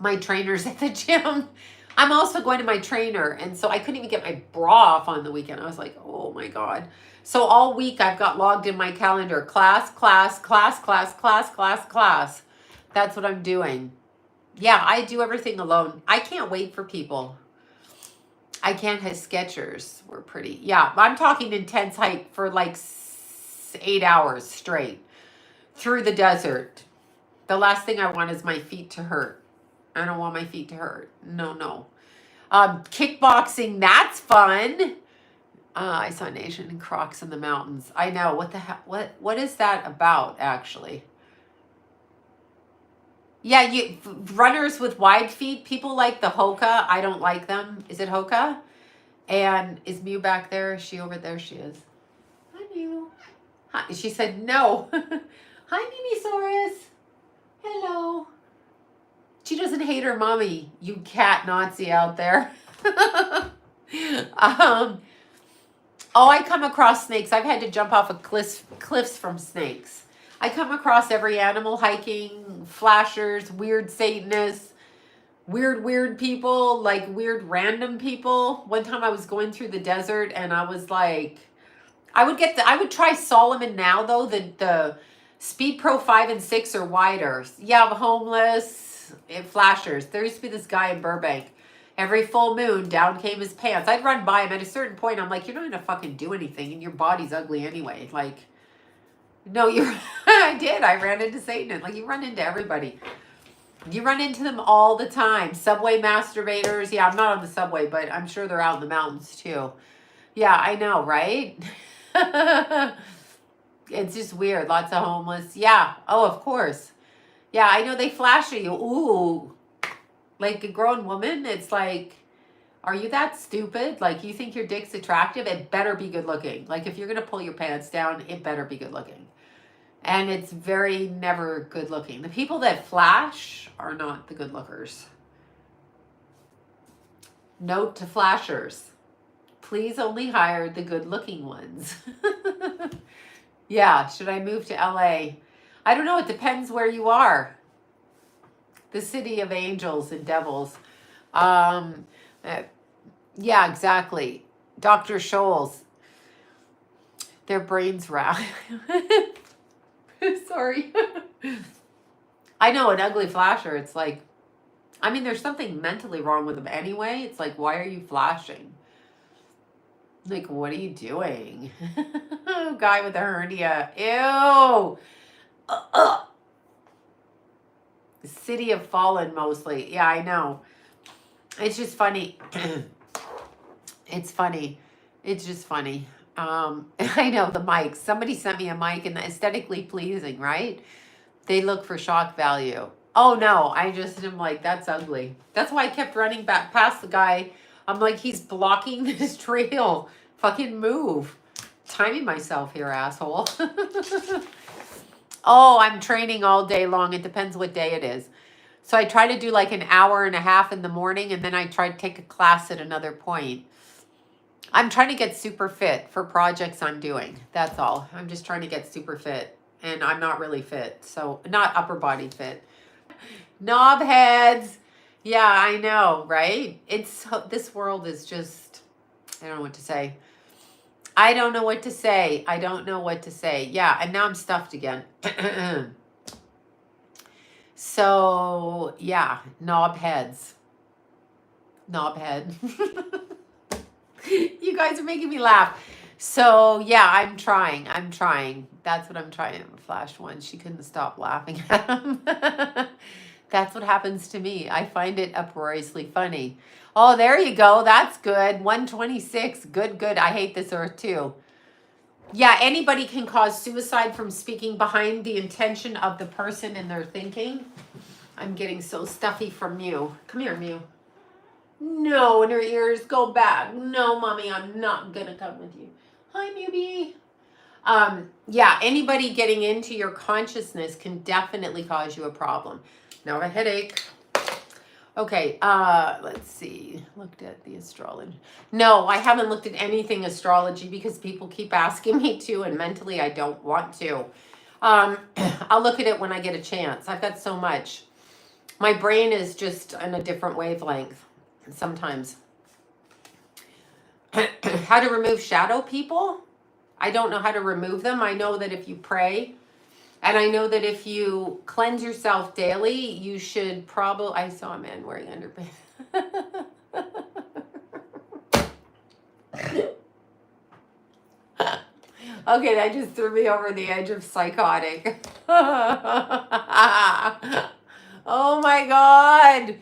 my trainer's at the gym. I'm also going to my trainer, and so I couldn't even get my bra off on the weekend. I was like, oh my God. So all week I've got logged in my calendar, class, class, class, class, class, class, class. That's what I'm doing. Yeah, I do everything alone. I can't wait for people. I can't have Skechers. We're pretty. Yeah, I'm talking intense hike for like 8 hours straight through the desert. The last thing I want is my feet to hurt. I don't want my feet to hurt. No. Kickboxing, that's fun. I saw Nation and Crocs in the mountains. I know. What the hell? What is that about, actually? Yeah, runners with wide feet, people like the Hoka. I don't like them. Is it Hoka? And is Mew back there? Is she over there? She is. Hi, Mew. Hi. She said no. Hi, Mimisaurus. Hello. She doesn't hate her mommy, you cat Nazi out there. Oh, I come across snakes. I've had to jump off of cliffs from snakes. I come across every animal hiking, flashers, weird Satanists, weird people, like weird random people. One time I was going through the desert and I was like, I would try Solomon now though. The Speed Pro 5 and 6 are wider. Yeah, I'm homeless. flashers. There used to be this guy in Burbank. Every full moon, down came his pants. I'd run by him. At a certain point, I'm like, you're not going to fucking do anything, and your body's ugly anyway. Like, no, you're... I did. I ran into Satan. Like, you run into everybody. You run into them all the time. Subway masturbators. Yeah, I'm not on the subway, but I'm sure they're out in the mountains, too. Yeah, I know, right? It's just weird. Lots of homeless. Yeah. Oh, of course. Yeah, I know they flash at you. Ooh. Like a grown woman, it's like, are you that stupid? Like, you think your dick's attractive? It better be good looking. Like, if you're going to pull your pants down, it better be good looking. And it's very never good looking. The people that flash are not the good lookers. Note to flashers. Please only hire the good looking ones. Yeah, should I move to LA? I don't know. It depends where you are. The city of angels and devils. Yeah, exactly. Dr. Scholl's. Their brains rash. Sorry. I know, an ugly flasher. It's like, I mean, there's something mentally wrong with them anyway. It's like, why are you flashing? Like, what are you doing? Guy with a hernia. Ew. City of Fallen, mostly. Yeah, I know. It's just funny. It's funny. It's just funny. I know the mics. Somebody sent me a mic and aesthetically pleasing, right? They look for shock value. Oh no, I just am like, that's ugly. That's why I kept running back past the guy. I'm like, he's blocking this trail. Fucking move. Timing myself here, asshole. Oh, I'm training all day long. It depends what day it is. So I try to do like an hour and a half in the morning, and then I try to take a class at another point. I'm trying to get super fit for projects I'm doing. That's all. I'm just trying to get super fit, and I'm not really fit. So not upper body fit. Knob heads. Yeah, I know, right? This world is just, I don't know what to say. I don't know what to say. I don't know what to say. Yeah, and now I'm stuffed again. So, yeah, knob heads. Knob head. You guys are making me laugh. So, yeah, I'm trying. That's what I'm trying. Flash one. She couldn't stop laughing at him. That's what happens to me. I find it uproariously funny. Oh, there you go. That's good. 126. Good. I hate this earth too. Yeah, anybody can cause suicide from speaking behind the intention of the person in their thinking. I'm getting so stuffy from Mew. Come here, Mew. No, in her ears. Go back. No, Mommy, I'm not going to come with you. Hi, Mewbie. Yeah, anybody getting into your consciousness can definitely cause you a problem. Now a headache. Okay, let's see. Looked at the astrology. No, I haven't looked at anything astrology because people keep asking me to, and mentally I don't want to. I'll look at it when I get a chance. I've got so much. My brain is just on a different wavelength sometimes. How to remove shadow people? I don't know how to remove them. I know that if you pray, and I know that if you cleanse yourself daily, you should probably... I saw a man wearing underpants. Okay, that just threw me over the edge of psychotic. Oh my God.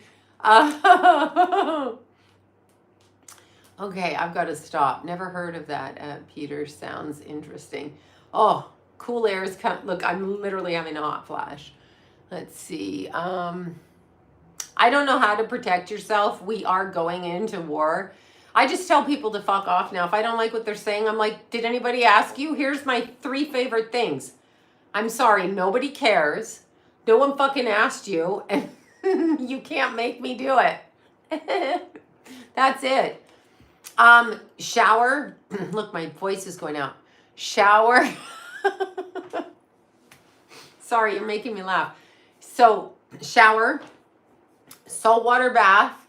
Okay, I've got to stop. Never heard of that, Peter. Sounds interesting. Oh, cool air's come. Look, I'm literally having a hot flash. Let's see. I don't know how to protect yourself. We are going into war. I just tell people to fuck off now. If I don't like what they're saying, I'm like, did anybody ask you? Here's my 3 favorite things. I'm sorry, nobody cares. No one fucking asked you, and you can't make me do it. That's it. Shower. Look, my voice is going out. Shower. Sorry, you're making me laugh. So, shower, saltwater bath,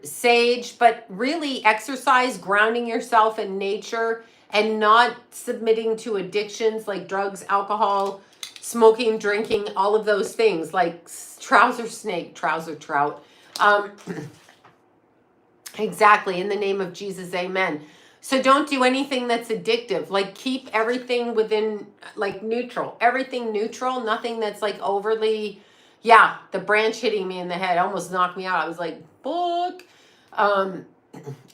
sage, but really exercise, grounding yourself in nature and not submitting to addictions like drugs, alcohol, Smoking, drinking, all of those things, like trouser snake, trouser trout. Um, exactly. In the name of Jesus, amen. So don't do anything that's addictive. Like keep everything within like neutral. Everything neutral, nothing that's like overly, yeah, the branch hitting me in the head almost knocked me out. I was like, book. Um,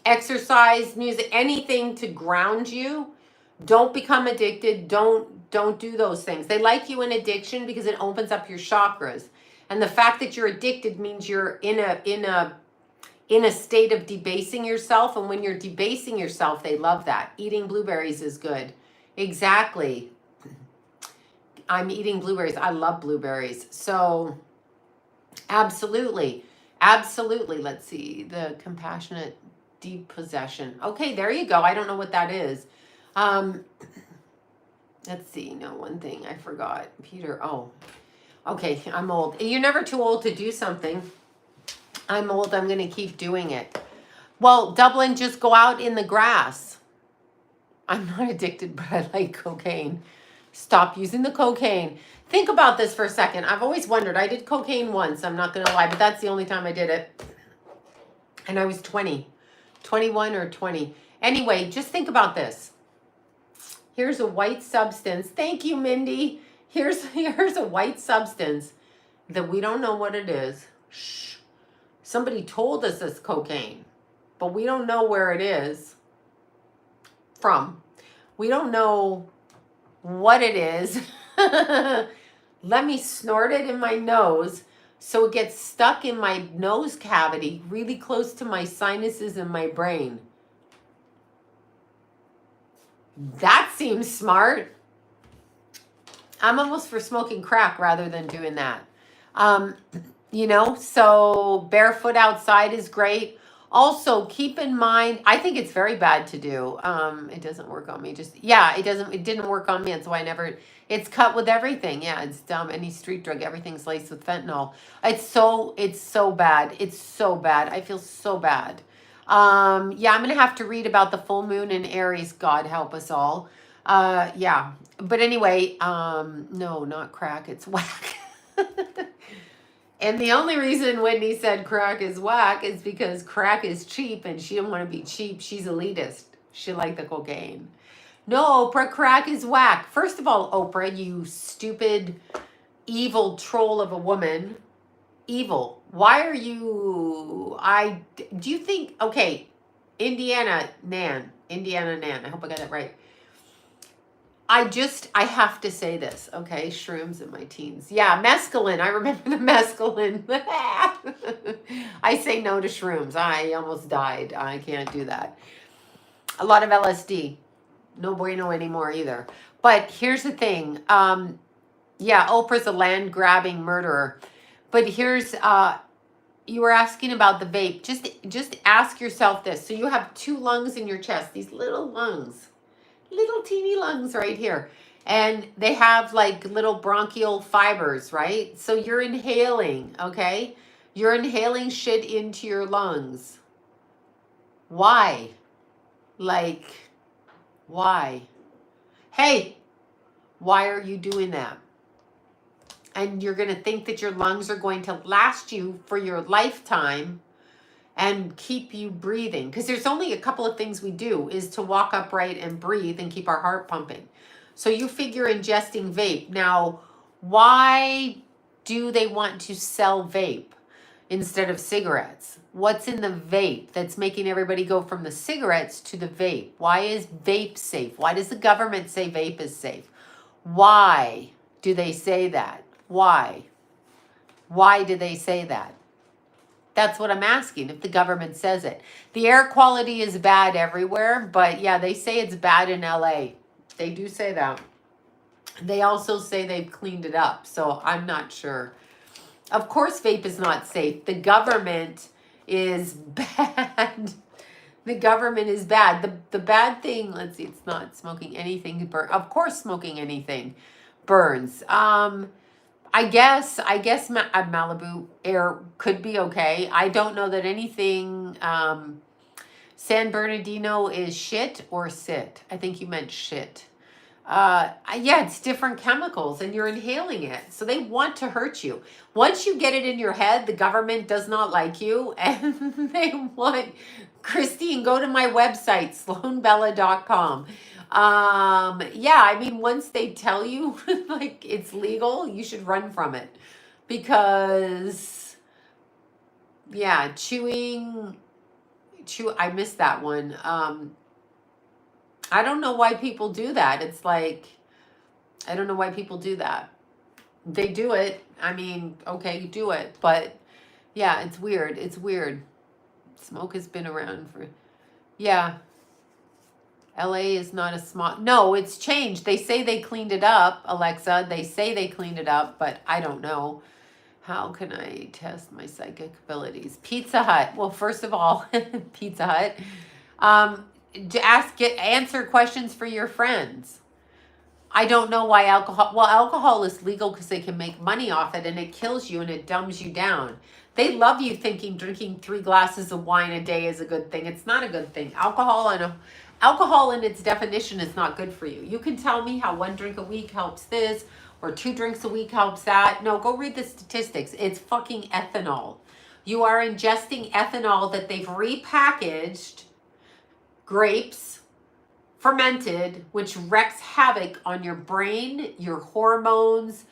exercise, music, anything to ground you. Don't become addicted. Don't do those things. They like you in addiction because it opens up your chakras. And the fact that you're addicted means you're in a state of debasing yourself, and when you're debasing yourself, they love that. Eating blueberries is good. Exactly. I'm eating blueberries. I love blueberries. So absolutely. Absolutely. Let's see. The compassionate depossession. Okay, there you go. I don't know what that is. Let's see. No, one thing I forgot. Peter. Oh, okay. I'm old. You're never too old to do something. I'm old. I'm going to keep doing it. Well, Dublin, just go out in the grass. I'm not addicted, but I like cocaine. Stop using the cocaine. Think about this for a second. I've always wondered. I did cocaine once. I'm not going to lie, but that's the only time I did it. And I was 20, 21 or 20. Anyway, just think about this. Here's a white substance. Thank you, Mindy. Here's a white substance that we don't know what it is. Shh. Somebody told us it's cocaine, but we don't know where it is from. We don't know what it is. Let me snort it in my nose so it gets stuck in my nose cavity, really close to my sinuses and my brain. That seems smart. I'm almost for smoking crack rather than doing that. So barefoot outside is great. Also, keep in mind, I think it's very bad to do. It doesn't work on me. It didn't work on me. That's why it's cut with everything. Yeah, it's dumb. Any street drug, everything's laced with fentanyl. It's so bad. It's so bad. I feel so bad. I'm going to have to read about the full moon in Aries. God help us all. Yeah. But anyway, no, not crack. It's whack. And the only reason Whitney said crack is whack is because crack is cheap and she didn't want to be cheap. She's elitist. She liked the cocaine. No, Oprah, crack is whack. First of all, Oprah, you stupid, evil troll of a woman. Evil. Why are you... Do you think... Okay, Indiana Nan. I hope I got that right. I have to say this, okay? Shrooms in my teens. Yeah, mescaline. I remember the mescaline. I say no to shrooms. I almost died. I can't do that. A lot of LSD. No bueno anymore either. But here's the thing. Oprah's a land-grabbing murderer. But here's... you were asking about the vape. Just ask yourself this. So you have 2 lungs in your chest. These little lungs. Little teeny lungs right here, and they have like little bronchial fibers, right? So you're inhaling, okay? You're inhaling shit into your lungs. Why? Like, why? Hey, why are you doing that? And you're going to think that your lungs are going to last you for your lifetime and keep you breathing. Because there's only a couple of things we do is to walk upright and breathe and keep our heart pumping. So you figure ingesting vape. Now, why do they want to sell vape instead of cigarettes? What's in the vape that's making everybody go from the cigarettes to the vape? Why is vape safe? Why does the government say vape is safe? Why do they say that? Why? Why do they say that? That's what I'm asking, if the government says it. The air quality is bad everywhere, but yeah, they say it's bad in LA. They do say that. They also say they've cleaned it up, so I'm not sure. Of course, vape is not safe. The government is bad. The government is bad. The bad thing, let's see, it's not smoking anything. Of course, smoking anything burns. I guess Malibu air could be okay. I don't know that anything. San Bernardino is shit or sit. I think you meant shit. Yeah, it's different chemicals and you're inhaling it. So they want to hurt you. Once you get it in your head, the government does not like you and they want Christine, go to my website, sloanbella.com. Yeah, I mean, once they tell you like it's legal, you should run from it because yeah, I missed that one. I don't know why people do that. It's like, I don't know why people do that. They do it. I mean, okay, you do it. But yeah, it's weird. It's weird. Smoke has been around for, yeah. LA is not a small, no, it's changed. They say they cleaned it up, Alexa. They say they cleaned it up, but I don't know. How can I test my psychic abilities? Pizza Hut. Well, first of all, Pizza Hut. Answer questions for your friends. I don't know why alcohol. Well, alcohol is legal because they can make money off it, and it kills you and it dumbs you down. They love you thinking drinking 3 glasses of wine a day is a good thing. It's not a good thing. Alcohol in its definition is not good for you. You can tell me how 1 drink a week helps this or 2 drinks a week helps that. No, go read the statistics. It's fucking ethanol. You are ingesting ethanol that they've repackaged, grapes, fermented, which wreaks havoc on your brain, your hormones,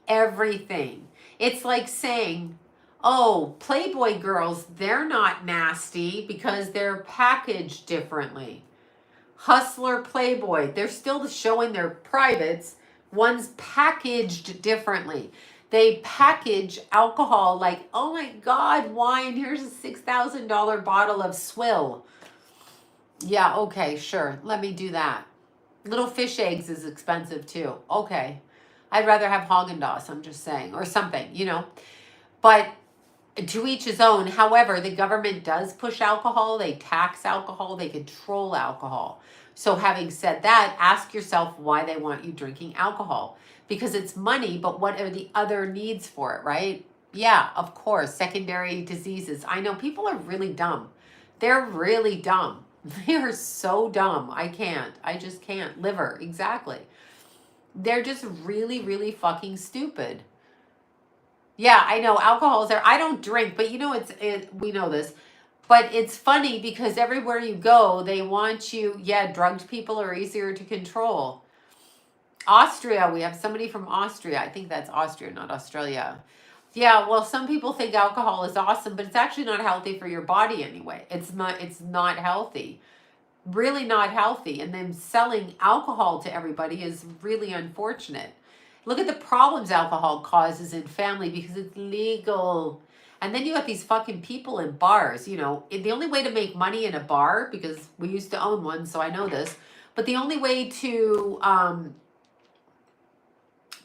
everything. It's like saying, oh, Playboy girls, they're not nasty because they're packaged differently. Hustler Playboy, they're still showing their privates. One's packaged differently. They package alcohol like, oh my God, wine, here's a $6,000 bottle of swill. Yeah, okay, sure. Let me do that. Little fish eggs is expensive too. Okay. I'd rather have Haagen-Dazs, I'm just saying, or something, you know. But to each his own. However, the government does push alcohol. They tax alcohol. They control alcohol. So having said that, ask yourself why they want you drinking alcohol. Because it's money, but what are the other needs for it, right? Yeah, of course. Secondary diseases. I know people are really dumb. They're really dumb. They are so dumb. I just can't. Liver, exactly. They're just really, really fucking stupid. Yeah, I know alcohol is there. I don't drink, but you know, we know this. But it's funny because everywhere you go, they want you, yeah, drugged people are easier to control. Austria, we have somebody from Austria. I think that's Austria, not Australia. Yeah, well, some people think alcohol is awesome, but it's actually not healthy for your body anyway. It's not healthy. Really not healthy. And then selling alcohol to everybody is really unfortunate. Look at the problems alcohol causes in family because it's legal. And then you have these fucking people in bars, you know. The only way to make money in a bar, because we used to own one, so I know this, but the only way to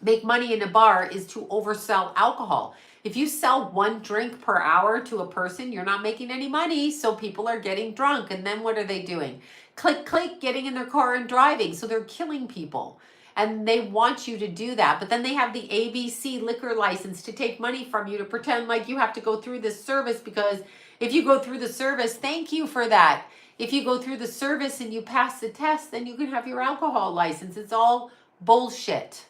make money in a bar is to oversell alcohol. If you sell 1 drink per hour to a person, you're not making any money, so people are getting drunk. And then what are they doing? Click, click, getting in their car and driving. So they're killing people. And they want you to do that. But then they have the ABC liquor license to take money from you to pretend like you have to go through this service, because if you go through the service, thank you for that. If you go through the service and you pass the test, then you can have your alcohol license. It's all bullshit.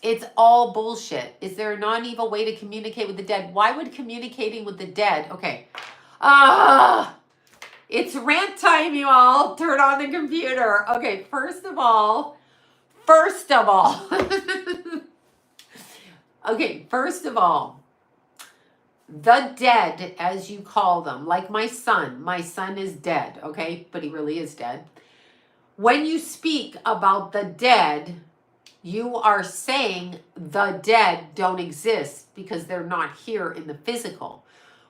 It's all bullshit. Is there a non-evil way to communicate with the dead? Why would communicating with the dead? Okay. It's rant time, you all. Turn on the computer. Okay, first of all. Okay, first of all, the dead, as you call them, like my son is dead, okay? But he really is dead. When you speak about the dead, you are saying the dead don't exist because they're not here in the physical.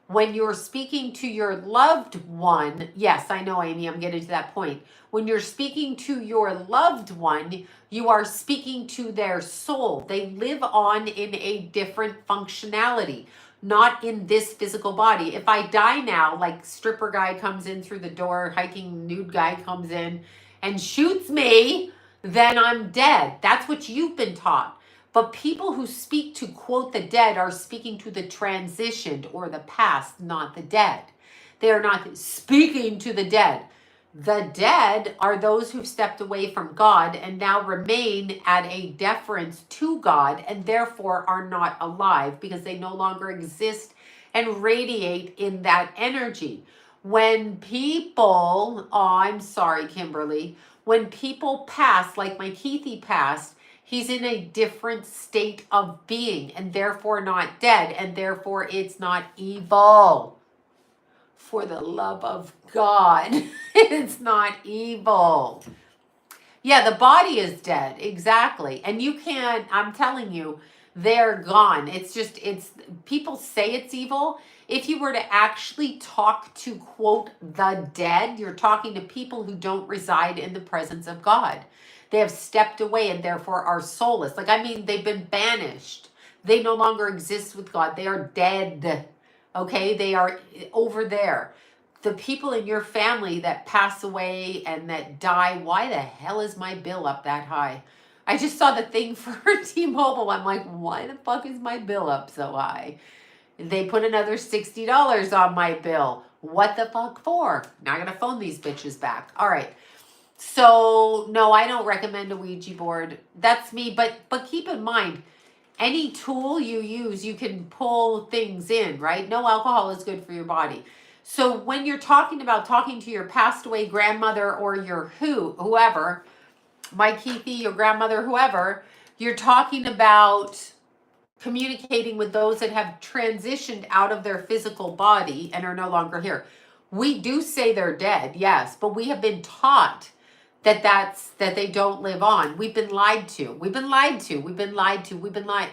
When you're speaking to your loved one, yes, I know, Amy, I'm getting to that point. When you're speaking to your loved one, you are speaking to their soul. They live on in a different functionality, not in this physical body. If I die now, like stripper guy comes in through the door, hiking nude guy comes in and shoots me, then I'm dead. That's what you've been taught. But people who speak to quote the dead are speaking to the transitioned or the past, not the dead. They are not speaking to the dead. The dead are those who've stepped away from God and now remain at a deference to God and therefore are not alive because they no longer exist and radiate in that energy. When people, oh, I'm sorry, Kimberly, when people pass, like my Keithy passed, he's in a different state of being and therefore not dead, and therefore it's not evil. For the love of God, it's not evil. Yeah, the body is dead, exactly. And you can't, I'm telling you, they're gone. It's just, it's, people say it's evil. If you were to actually talk to, quote, the dead, you're talking to people who don't reside in the presence of God. They have stepped away and therefore are soulless. Like, I mean, they've been banished. They no longer exist with God. They are dead. Okay, they are over there. The people in your family that pass away and that die, why the hell is my bill up that high? I just saw the thing for T-Mobile. I'm like, why the fuck is my bill up so high? They put another $60 on my bill. What the fuck for? Now I gotta phone these bitches back. All right. So no, I don't recommend a Ouija board. That's me. But keep in mind, any tool you use, you can pull things in, right? No alcohol is good for your body. So when you're talking to your passed away grandmother or your whoever, my Keithy, your grandmother, whoever, you're talking about communicating with those that have transitioned out of their physical body and are no longer here. We do say they're dead, yes, but we have been taught that they don't live on. We've been lied to. We've been lied to. We've been lied to. We've been lied.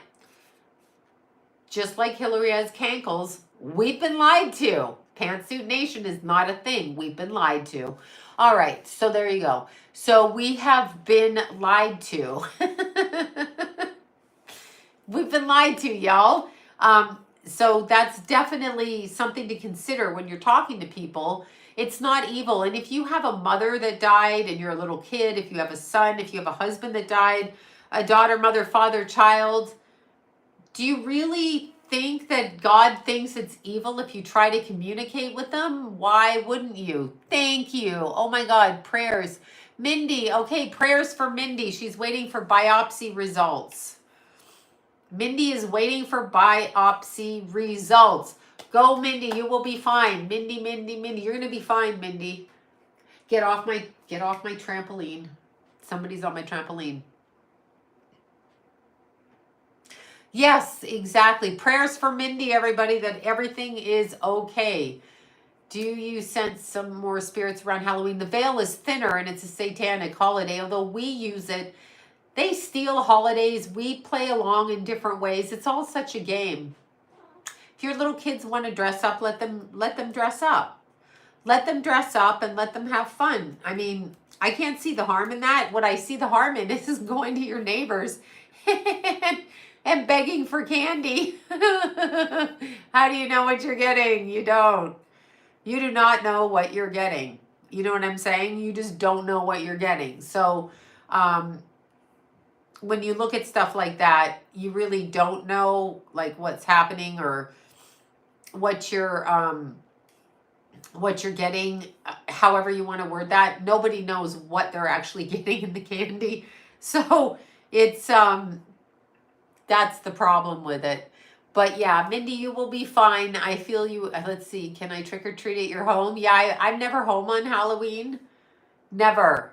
Just like Hillary has cankles, we've been lied to. Pantsuit Nation is not a thing. We've been lied to. All right, so there you go. So we have been lied to. We've been lied to, y'all. So that's definitely something to consider when you're talking to people. It's not evil. And if you have a mother that died and you're a little kid, if you have a son, if you have a husband that died, a daughter, mother, father, child, do you really think that God thinks it's evil if you try to communicate with them? Why wouldn't you? Thank you. Oh my God, prayers. Mindy, okay, prayers for Mindy. She's waiting for biopsy results. Mindy is waiting for biopsy results. Go, Mindy, you will be fine. Mindy, you're gonna be fine, Mindy. Get off my trampoline. Somebody's on my trampoline. Yes, exactly. Prayers for Mindy, everybody, that everything is okay. Do you sense some more spirits around Halloween? The veil is thinner and it's a satanic holiday, although we use it. They steal holidays. We play along in different ways. It's all such a game. If your little kids want to dress up, let them dress up. Let them dress up and let them have fun. I mean, I can't see the harm in that. What I see the harm in is going to your neighbors and begging for candy. How do you know what you're getting? You don't. You do not know what you're getting. You know what I'm saying? You just don't know what you're getting. So, when you look at stuff like that, you really don't know like what's happening or what you're getting, however you want to word that. Nobody knows what they're actually getting in the candy. So it's that's the problem with it. But yeah, Mindy, you will be fine. I feel you. Let's see. Can I trick or treat at your home? Yeah, I'm never home on Halloween. Never.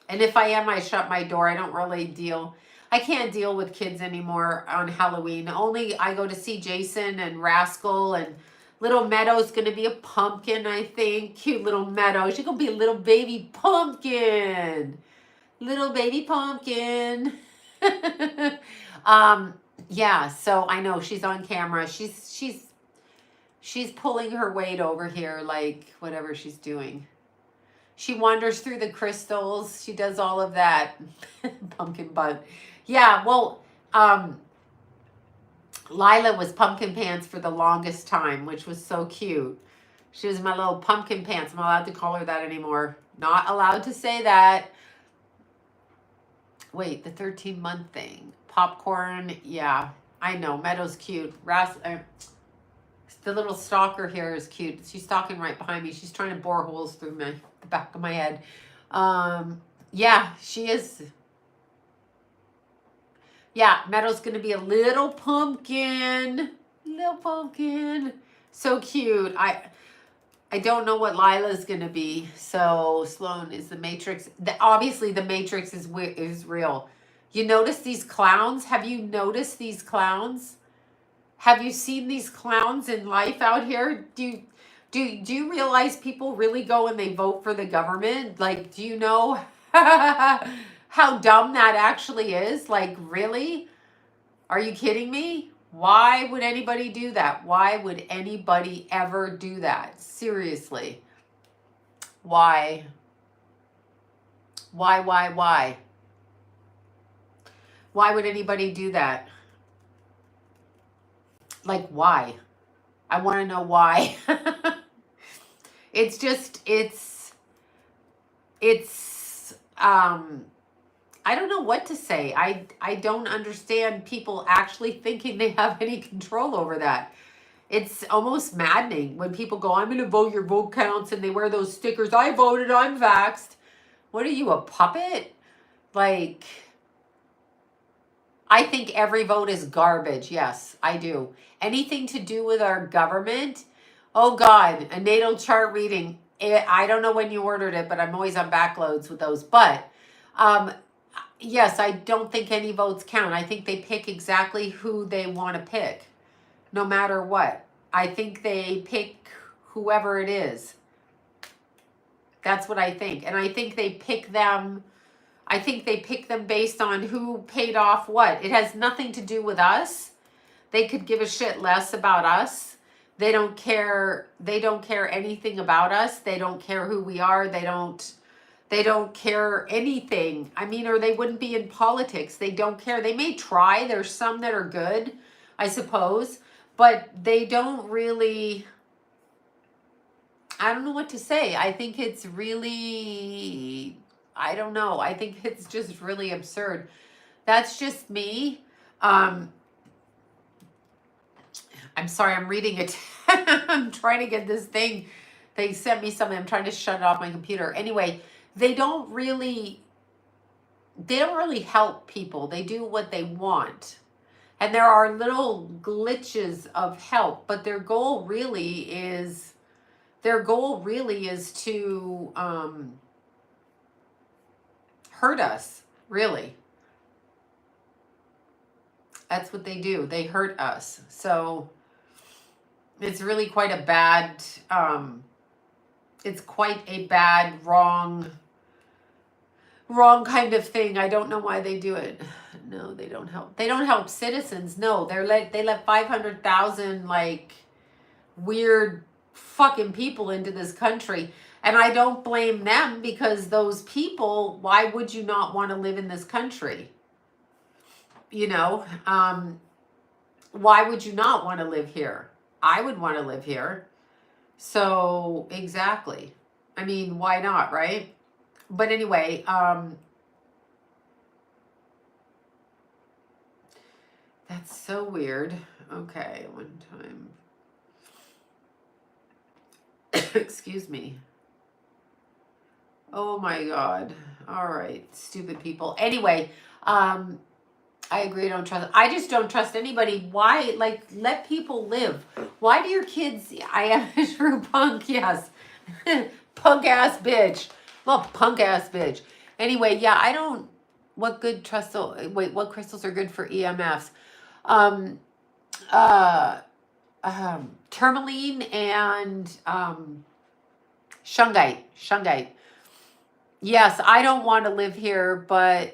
And if I am, I shut my door. I don't really deal. I can't deal with kids anymore on Halloween. Only I go to see Jason and Rascal, and little Meadow's going to be a pumpkin, I think. Cute little Meadow. She's going to be a little baby pumpkin. Little baby pumpkin. Yeah, so I know she's on camera. She's pulling her weight over here, like whatever she's doing. She wanders through the crystals. She does all of that. Pumpkin butt. Yeah, well, Lila was Pumpkin Pants for the longest time, which was so cute. She was my little Pumpkin Pants. I'm not allowed to call her that anymore. Not allowed to say that. Wait, the 13-month thing. Popcorn, yeah. I know, Meadow's cute. The little stalker here is cute. She's stalking right behind me. She's trying to bore holes through the back of my head. Yeah, she is. Yeah, Meadow's going to be a little pumpkin. Little pumpkin. So cute. I don't know what Lila's going to be. So Sloan is the Matrix. Obviously, the Matrix is real. You notice these clowns? Have you noticed these clowns? Have you seen these clowns in life out here? Do you realize people really go and they vote for the government? Like, do you know how dumb that actually is? Like, really? Are you kidding me? Why would anybody do that? Why would anybody ever do that? Seriously. Why? Why? Why would anybody do that? Like, why? I want to know why. It's just, I don't know what to say. I don't understand people actually thinking they have any control over that. It's almost maddening when people go, I'm going to vote, your vote counts, and they wear those stickers, I voted, I'm vaxxed. What are you, a puppet? Like, I think every vote is garbage. Yes, I do. Anything to do with our government, oh God, a natal chart reading. I don't know when you ordered it, but I'm always on backloads with those. But yes, I don't think any votes count. I think they pick exactly who they want to pick, no matter what. I think they pick whoever it is. That's what I think. And I think they pick them. I think they pick them based on who paid off what. It has nothing to do with us. They could give a shit less about us. They don't care. They don't care anything about us. They don't care who we are. They don't care anything. I mean, or they wouldn't be in politics. They don't care. They may try. There's some that are good, I suppose, but they don't really, I don't know what to say. I think it's really, I don't know. I think it's just really absurd. That's just me. I'm sorry, I'm reading it. I'm trying to get this thing. They sent me something. I'm trying to shut it off my computer. Anyway, they don't really help people. They do what they want. And there are little glitches of help, but their goal really is to hurt us, really. That's what they do. They hurt us. So it's really quite a bad, it's quite a bad, wrong kind of thing. I don't know why they do it. No, they don't help. They don't help citizens. No, they let 500,000 like weird fucking people into this country. And I don't blame them, because those people, why would you not want to live in this country? You know, why would you not want to live here? I would want to live here. So, exactly. I mean, why not, right? But anyway, that's so weird. Okay, one time. Excuse me. Oh my God. All right, stupid people. Anyway, I agree. I don't trust. I just don't trust anybody. Why? Like, let people live. Why do your kids? I am a true punk. Yes, punk ass bitch. Well, punk ass bitch. Anyway, yeah. I don't. What good crystal? Wait, what crystals are good for EMFs? Tourmaline and shungite. Shungite. Yes, I don't want to live here, but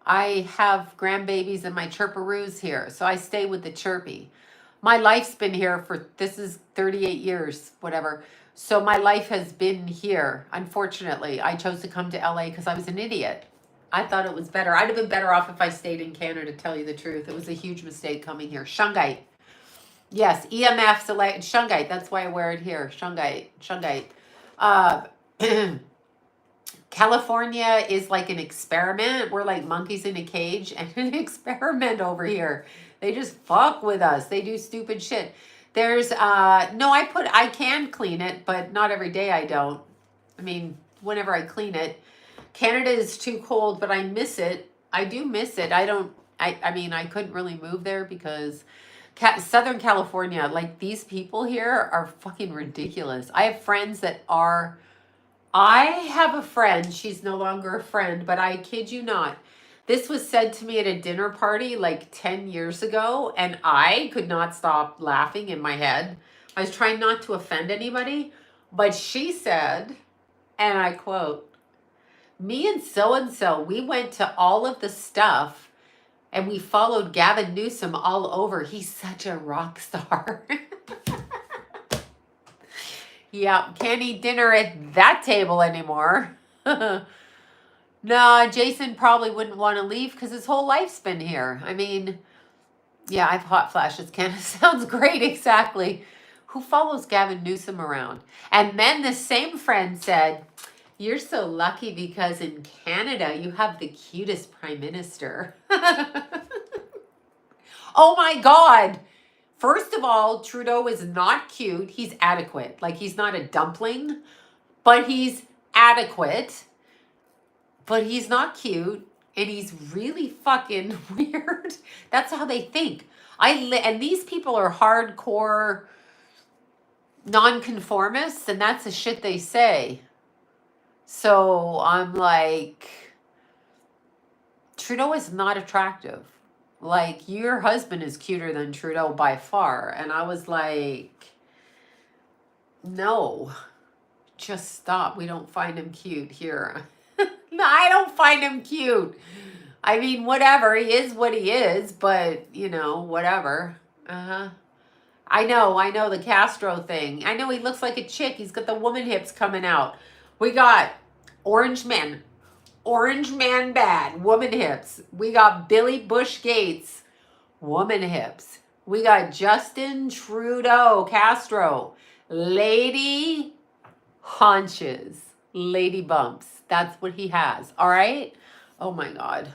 I have grandbabies and my chirperoos here, so I stay with the chirpy. My life's been here for, this is 38 years, whatever. So my life has been here. Unfortunately, I chose to come to LA because I was an idiot. I thought it was better. I'd have been better off if I stayed in Canada, to tell you the truth. It was a huge mistake coming here. Shungite. Yes, EMF select shungite. That's why I wear it here. Shungite. Shungite. California is like an experiment. We're like monkeys in a cage and an experiment over here. They just fuck with us. They do stupid shit. There's no, I can clean it, but not every day I don't. I mean, whenever I clean it. Canada is too cold, but I miss it. I do miss it. I mean, I couldn't really move there because Southern California, like these people here are fucking ridiculous. I have friends that are, I have a friend, she's no longer a friend, but I kid you not. This was said to me at a dinner party like 10 years ago, and I could not stop laughing in my head. I was trying not to offend anybody, but she said, and I quote, me and so, we went to all of the stuff and we followed Gavin Newsom all over. He's such a rock star. Yeah, can't eat dinner at that table anymore. No, Jason probably wouldn't want to leave because his whole life's been here. I mean, yeah, I have hot flashes. Canada sounds great, exactly. Who follows Gavin Newsom around? And then the same friend said, you're so lucky because in Canada, you have the cutest prime minister. Oh my God. First of all, Trudeau is not cute. He's adequate. Like, he's not a dumpling, but he's adequate. But he's not cute. And he's really fucking weird. That's how they think. And these people are hardcore nonconformists, and that's the shit they say. So I'm like, Trudeau is not attractive. Like, your husband is cuter than Trudeau by far. And I was like, no, just stop. We don't find him cute here. No, I don't find him cute. I mean, whatever. He is what he is, but, you know, whatever. Uh-huh. I know the Castro thing. I know he looks like a chick. He's got the woman hips coming out. We got Orange Man bad, woman hips. We got Billy Bush Gates, woman hips. We got Justin Trudeau Castro, lady haunches, lady bumps. That's what he has, all right? Oh my God.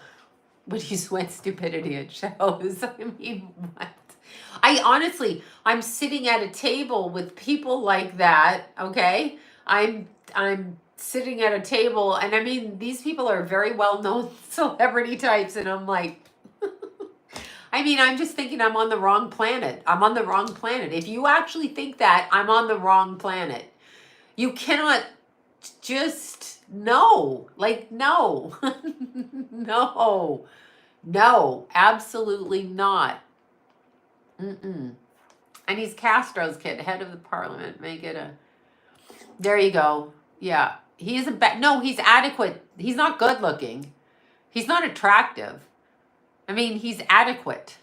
But he sweats stupidity at shows. I mean, what? I'm sitting at a table with people like that, okay? I'm sitting at a table, and I mean, these people are very well-known celebrity types, and I'm like, I mean, I'm just thinking I'm on the wrong planet. I'm on the wrong planet. If you actually think that, I'm on the wrong planet. You cannot just, no. Like, no. No, absolutely not. Mm-mm. And he's Castro's kid, head of the parliament. Make it a, there you go. Yeah. He isn't bad. No, he's adequate. He's not good looking. He's not attractive. I mean, he's adequate.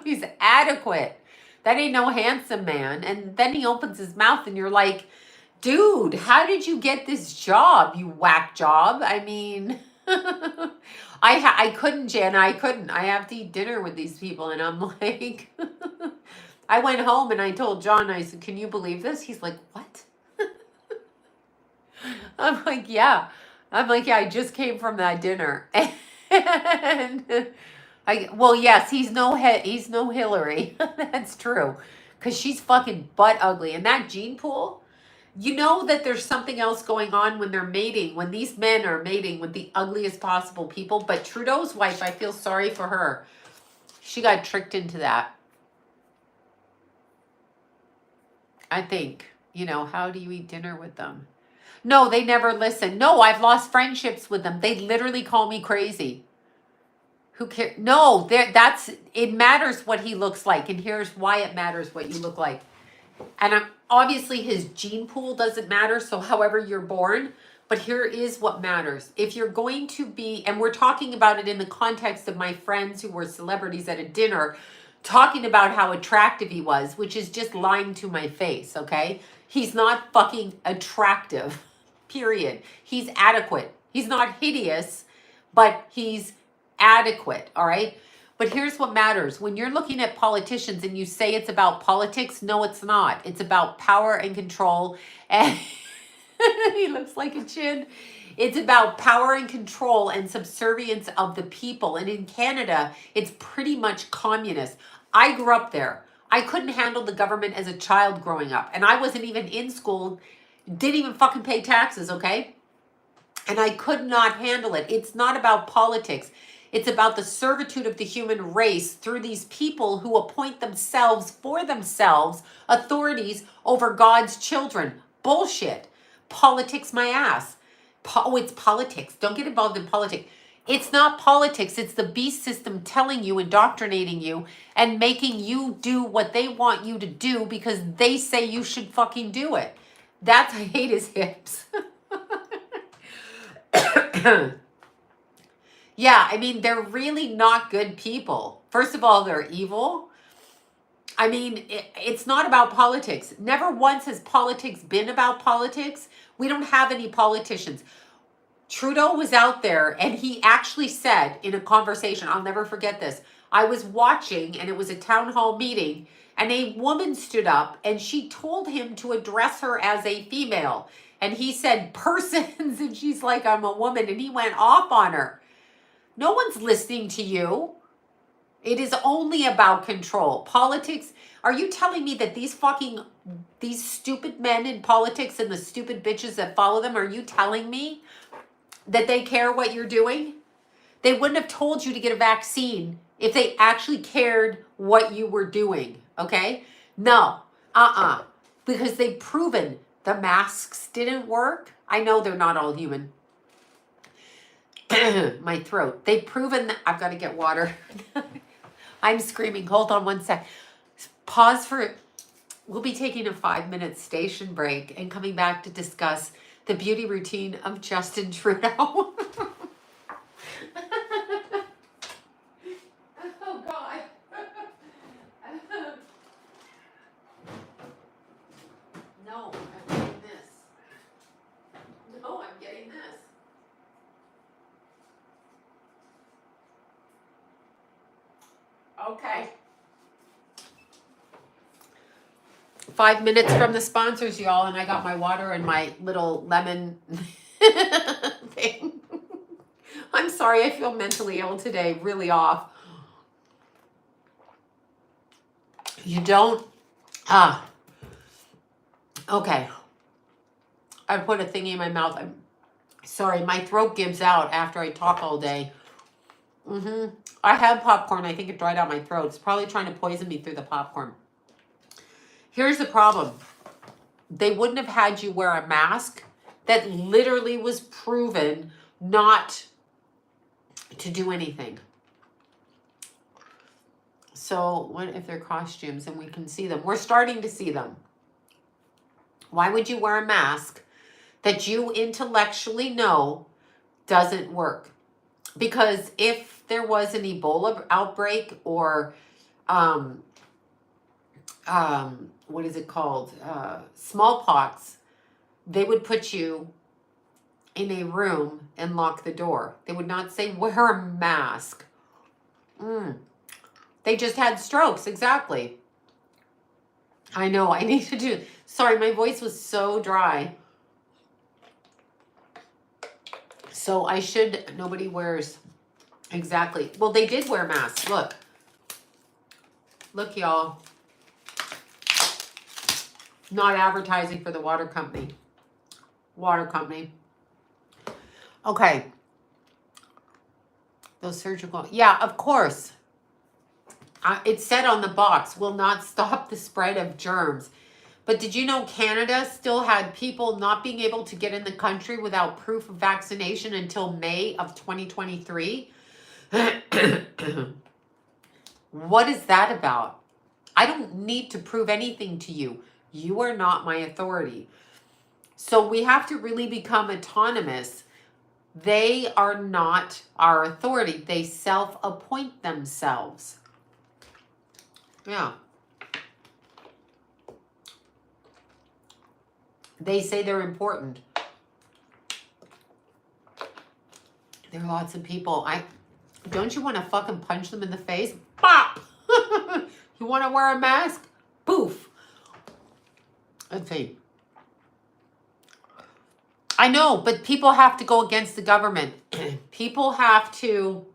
He's adequate. That ain't no handsome man. And then he opens his mouth and you're like, dude, how did you get this job, you whack job? I mean, I couldn't, Jen. I couldn't. I have to eat dinner with these people. And I'm like, I went home and I told John, I said, can you believe this? He's like, what? I'm like, yeah. I just came from that dinner. And well, yes, he's no Hillary. That's true. Because she's fucking butt ugly. And that gene pool, you know that there's something else going on when they're mating, when these men are mating with the ugliest possible people. But Trudeau's wife, I feel sorry for her. She got tricked into that. I think, how do you eat dinner with them? No, they never listen. No, I've lost friendships with them. They literally call me crazy. Who cares? No, it matters what he looks like. And here's why it matters what you look like. And obviously his gene pool doesn't matter. So however you're born, but here is what matters. If you're going to be, and we're talking about it in the context of my friends who were celebrities at a dinner, talking about how attractive he was, which is just lying to my face, okay? He's not fucking attractive, period. He's adequate. He's not hideous, but he's adequate, all right? But here's what matters. When you're looking at politicians and you say it's about politics, no, it's not. It's about power and control. And he looks like a chin. It's about power and control and subservience of the people. And in Canada, it's pretty much communist. I grew up there. I couldn't handle the government as a child growing up. And I wasn't even in school, didn't even fucking pay taxes, okay? And I could not handle it. It's not about politics. It's about the servitude of the human race through these people who appoint themselves for themselves authorities over God's children. Bullshit. Politics my ass. Oh, it's politics. Don't get involved in politics. It's not politics. It's the beast system telling you, indoctrinating you, and making you do what they want you to do because they say you should fucking do it. That's, I hate his hips. Yeah, I mean, they're really not good people. First of all, they're evil. I mean, it's not about politics. Never once has politics been about politics. We don't have any politicians. Trudeau was out there and he actually said in a conversation, I'll never forget this. I was watching and it was a town hall meeting and a woman stood up and she told him to address her as a female. And he said persons and she's like, I'm a woman. And he went off on her. No one's listening to you. It is only about control. Politics. Are you telling me that these stupid men in politics and the stupid bitches that follow them, are you telling me that they care what you're doing? They wouldn't have told you to get a vaccine if they actually cared what you were doing, okay? No, because they've proven the masks didn't work. I know they're not all human. My throat. They've proven that. I've got to get water. I'm screaming. Hold on one sec. Pause for, we'll be taking a 5-minute station break and coming back to discuss the beauty routine of Justin Trudeau. Oh, God. No, I'm getting this. No, I'm getting this. Okay. 5 minutes from the sponsors, y'all, and I got my water and my little lemon thing. I'm sorry, I feel mentally ill today, really off. You don't? Okay. I put a thingy in my mouth. I'm sorry, my throat gives out after I talk all day. I had popcorn. I think it dried out my throat. It's probably trying to poison me through the popcorn. Here's the problem. They wouldn't have had you wear a mask that literally was proven not to do anything. So what if they're costumes and we can see them? We're starting to see them. Why would you wear a mask that you intellectually know doesn't work? Because if there was an Ebola outbreak or what is it called? Smallpox, they would put you in a room and lock the door. They would not say, wear a mask. They just had strokes, exactly. I know, I need to do, sorry, my voice was so dry. So I should, nobody wears, exactly. Well, they did wear masks, look. Look, y'all. Not advertising for the water company. Water company. Okay. Those surgical, yeah, of course. It said on the box, will not stop the spread of germs. But did you know Canada still had people not being able to get in the country without proof of vaccination until May of 2023? What is that about? I don't need to prove anything to you. You are not my authority. So we have to really become autonomous. They are not our authority. They self-appoint themselves. Yeah. They say they're important. There are lots of people. Don't you want to fucking punch them in the face? Bop! You want to wear a mask? Poof. Let's see. I know, but people have to go against the government. People have to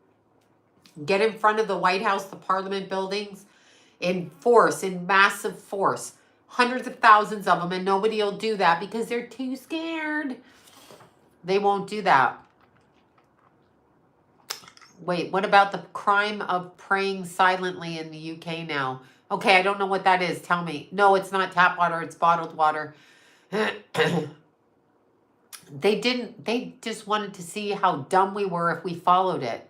get in front of the White House, the Parliament buildings, in force, in massive force. Hundreds of thousands of them, and nobody will do that because they're too scared. They won't do that. Wait, what about the crime of praying silently in the UK now? Okay, I don't know what that is. Tell me. No, it's not tap water. It's bottled water. They just wanted to see how dumb we were if we followed it.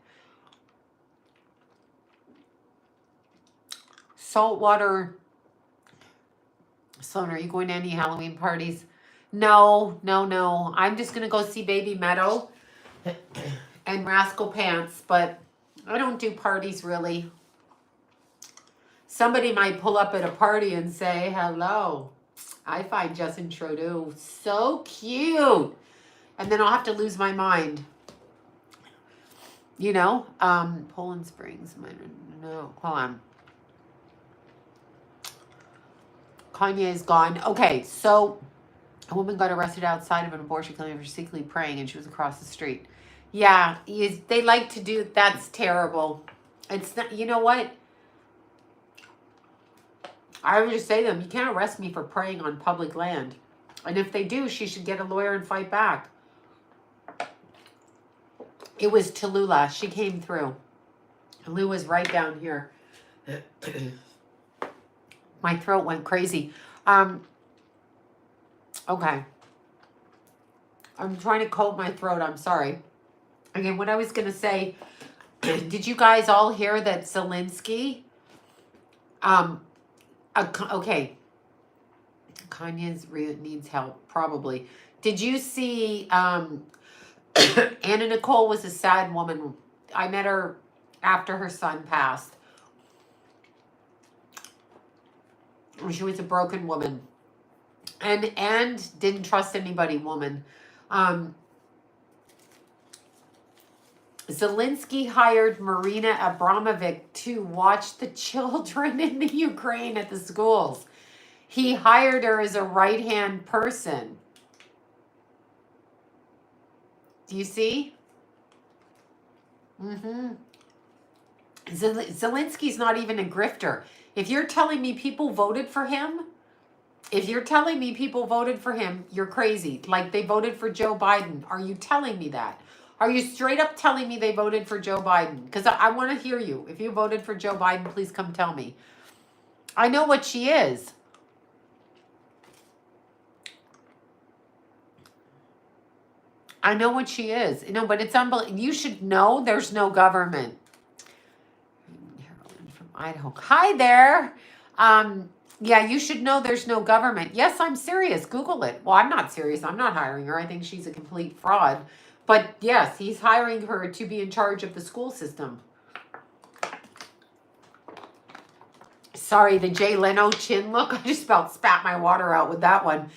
Saltwater. Sloan, are you going to any Halloween parties? No. I'm just going to go see Baby Meadow and Rascal Pants, but I don't do parties really. Somebody might pull up at a party and say, hello. I find Justin Trudeau so cute. And then I'll have to lose my mind. You know? Poland Springs. No, hold on. Kanye is gone. Okay, so a woman got arrested outside of an abortion clinic for secretly praying, and she was across the street. Yeah, they like to do, that's terrible. It's not, you know what? I would just say to them, you can't arrest me for praying on public land. And if they do, she should get a lawyer and fight back. It was Tallulah. She came through. Lou was right down here. My throat went crazy. Okay. I'm trying to coat my throat. I'm sorry. Again, what I was going to say, did you guys all hear that Zelensky, okay, Kanye's needs help, probably. Did you see, Anna Nicole was a sad woman. I met her after her son passed. She was a broken woman. And didn't trust anybody woman. Zelensky hired Marina Abramovic to watch the children in the Ukraine at the schools. He hired her as a right-hand person. Do you see? Zelensky's not even a grifter. If you're telling me people voted for him, you're crazy. Like they voted for Joe Biden. Are you telling me that? Are you straight up telling me they voted for Joe Biden? Because I want to hear you. If you voted for Joe Biden, please come tell me. I know what she is. I know what she is. You know, but it's unbelievable. You should know there's no government. Carolyn from Idaho. Hi there. Yeah, you should know there's no government. Yes, I'm serious. Google it. Well, I'm not serious. I'm not hiring her. I think she's a complete fraud. But yes, he's hiring her to be in charge of the school system. Sorry, the Jay Leno chin look. I just about spat my water out with that one.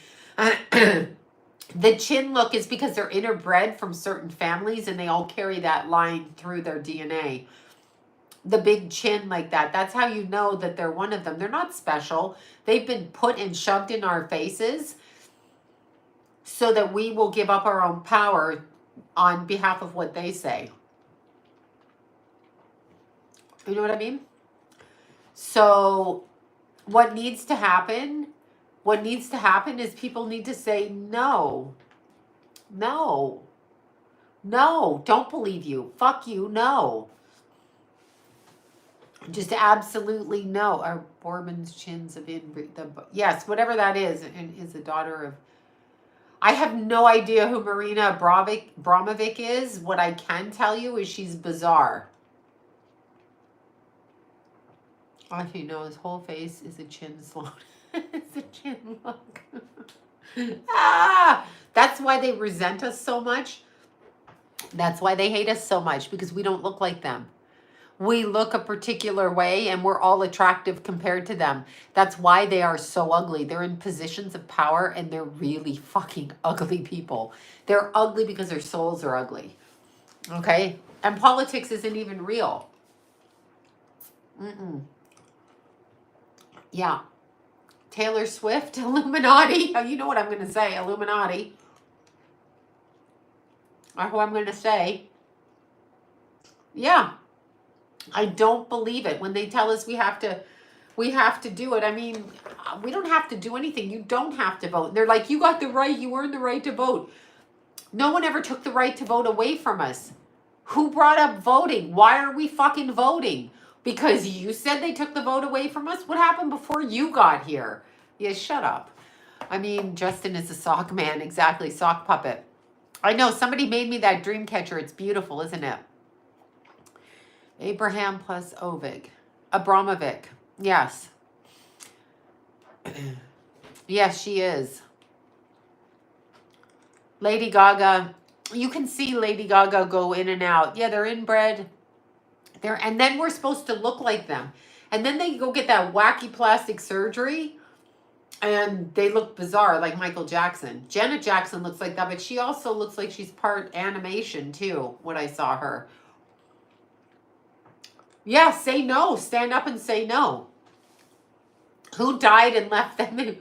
The chin look is because they're interbred from certain families and they all carry that line through their DNA. The big chin like that. That's how you know that they're one of them. They're not special. They've been put and shoved in our faces so that we will give up our own power on behalf of what they say. You know what I mean? So what needs to happen is people need to say no. No. No, don't believe you. Fuck you, no. Just absolutely no. Are Borman's chins of yes, whatever that is, and is the daughter of. I have no idea who Marina Abramovic is. What I can tell you is she's bizarre. Actually, no, his whole face is a chin slot. It's a chin look. That's why they resent us so much. That's why they hate us so much, because we don't look like them. We look a particular way and we're all attractive compared to them. That's why they are so ugly. They're in positions of power and they're really fucking ugly people. They're ugly because their souls are ugly. Okay? And politics isn't even real. Yeah. Taylor Swift, Illuminati. You know what I'm going to say, Illuminati. Or who I'm going to say. Yeah. I don't believe it. When they tell us we have to We have to do it. I mean, we don't have to do anything. You don't have to vote. They're like, you got the right, you earned the right to vote. No one ever took the right to vote away from us. Who brought up voting? Why are we fucking voting? Because you said they took the vote away from us? What happened before you got here? Yeah, shut up. I mean, Justin is a sock man. Exactly, sock puppet. I know, somebody made me that dream catcher. It's beautiful, isn't it? Abraham plus Ovig. Abramovic. Yes. Yes, she is. Lady Gaga. You can see Lady Gaga go in and out. Yeah, they're inbred. And then we're supposed to look like them. And then they go get that wacky plastic surgery and they look bizarre, like Michael Jackson. Janet Jackson looks like that, but she also looks like she's part animation too, when I saw her. Yeah, say no. Stand up and say no. Who died and left them?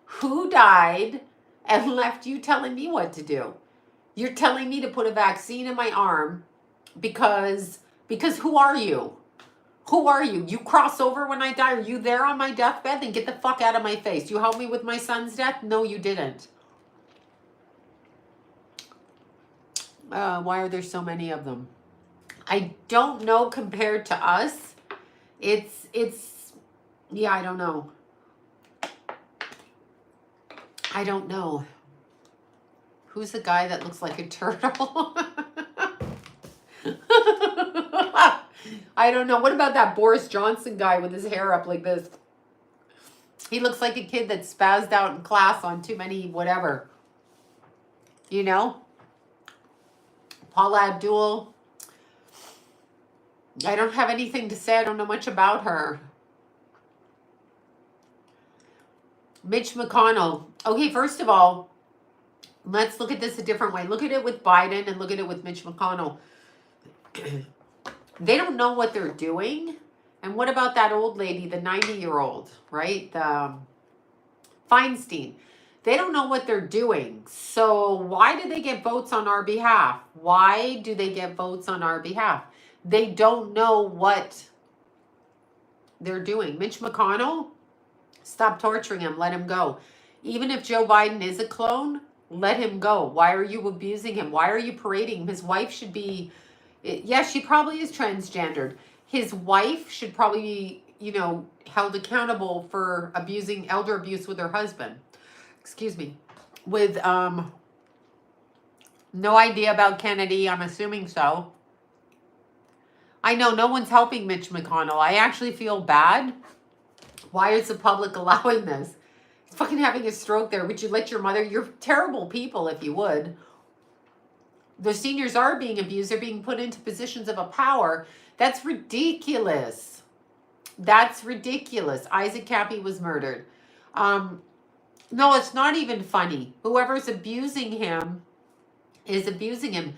Who died and left you telling me what to do? You're telling me to put a vaccine in my arm because who are you? Who are you? You cross over when I die? Are you there on my deathbed? Then get the fuck out of my face. You helped me with my son's death? No, you didn't. Why are there so many of them? I don't know compared to us. It's, yeah, I don't know. I don't know. Who's the guy that looks like a turtle? I don't know. What about that Boris Johnson guy with his hair up like this? He looks like a kid that spazzed out in class on too many whatever. You know? Paula Abdul. I don't have anything to say. I don't know much about her. Mitch McConnell. Okay, first of all, let's look at this a different way. Look at it with Biden and look at it with Mitch McConnell. They don't know what they're doing. And what about that old lady, the 90-year-old, right? The Feinstein. They don't know what they're doing. So why do they get votes on our behalf? Why do they get votes on our behalf? They don't know what they're doing. Mitch McConnell, stop torturing him. Let him go. Even if Joe Biden is a clone, let him go. Why are you abusing him? Why are you parading him? His wife should be... Yeah, she probably is transgendered. His wife should probably be, you know, held accountable for abusing, elder abuse with her husband. Excuse me. With no idea about Kennedy. I'm assuming so. I know no one's helping Mitch McConnell. I actually feel bad. Why is the public allowing this? He's fucking having a stroke there. Would you let your mother? You're terrible people if you would. The seniors are being abused. They're being put into positions of a power. That's ridiculous. That's ridiculous. Isaac Cappy was murdered. No, it's not even funny. Whoever's abusing him is abusing him.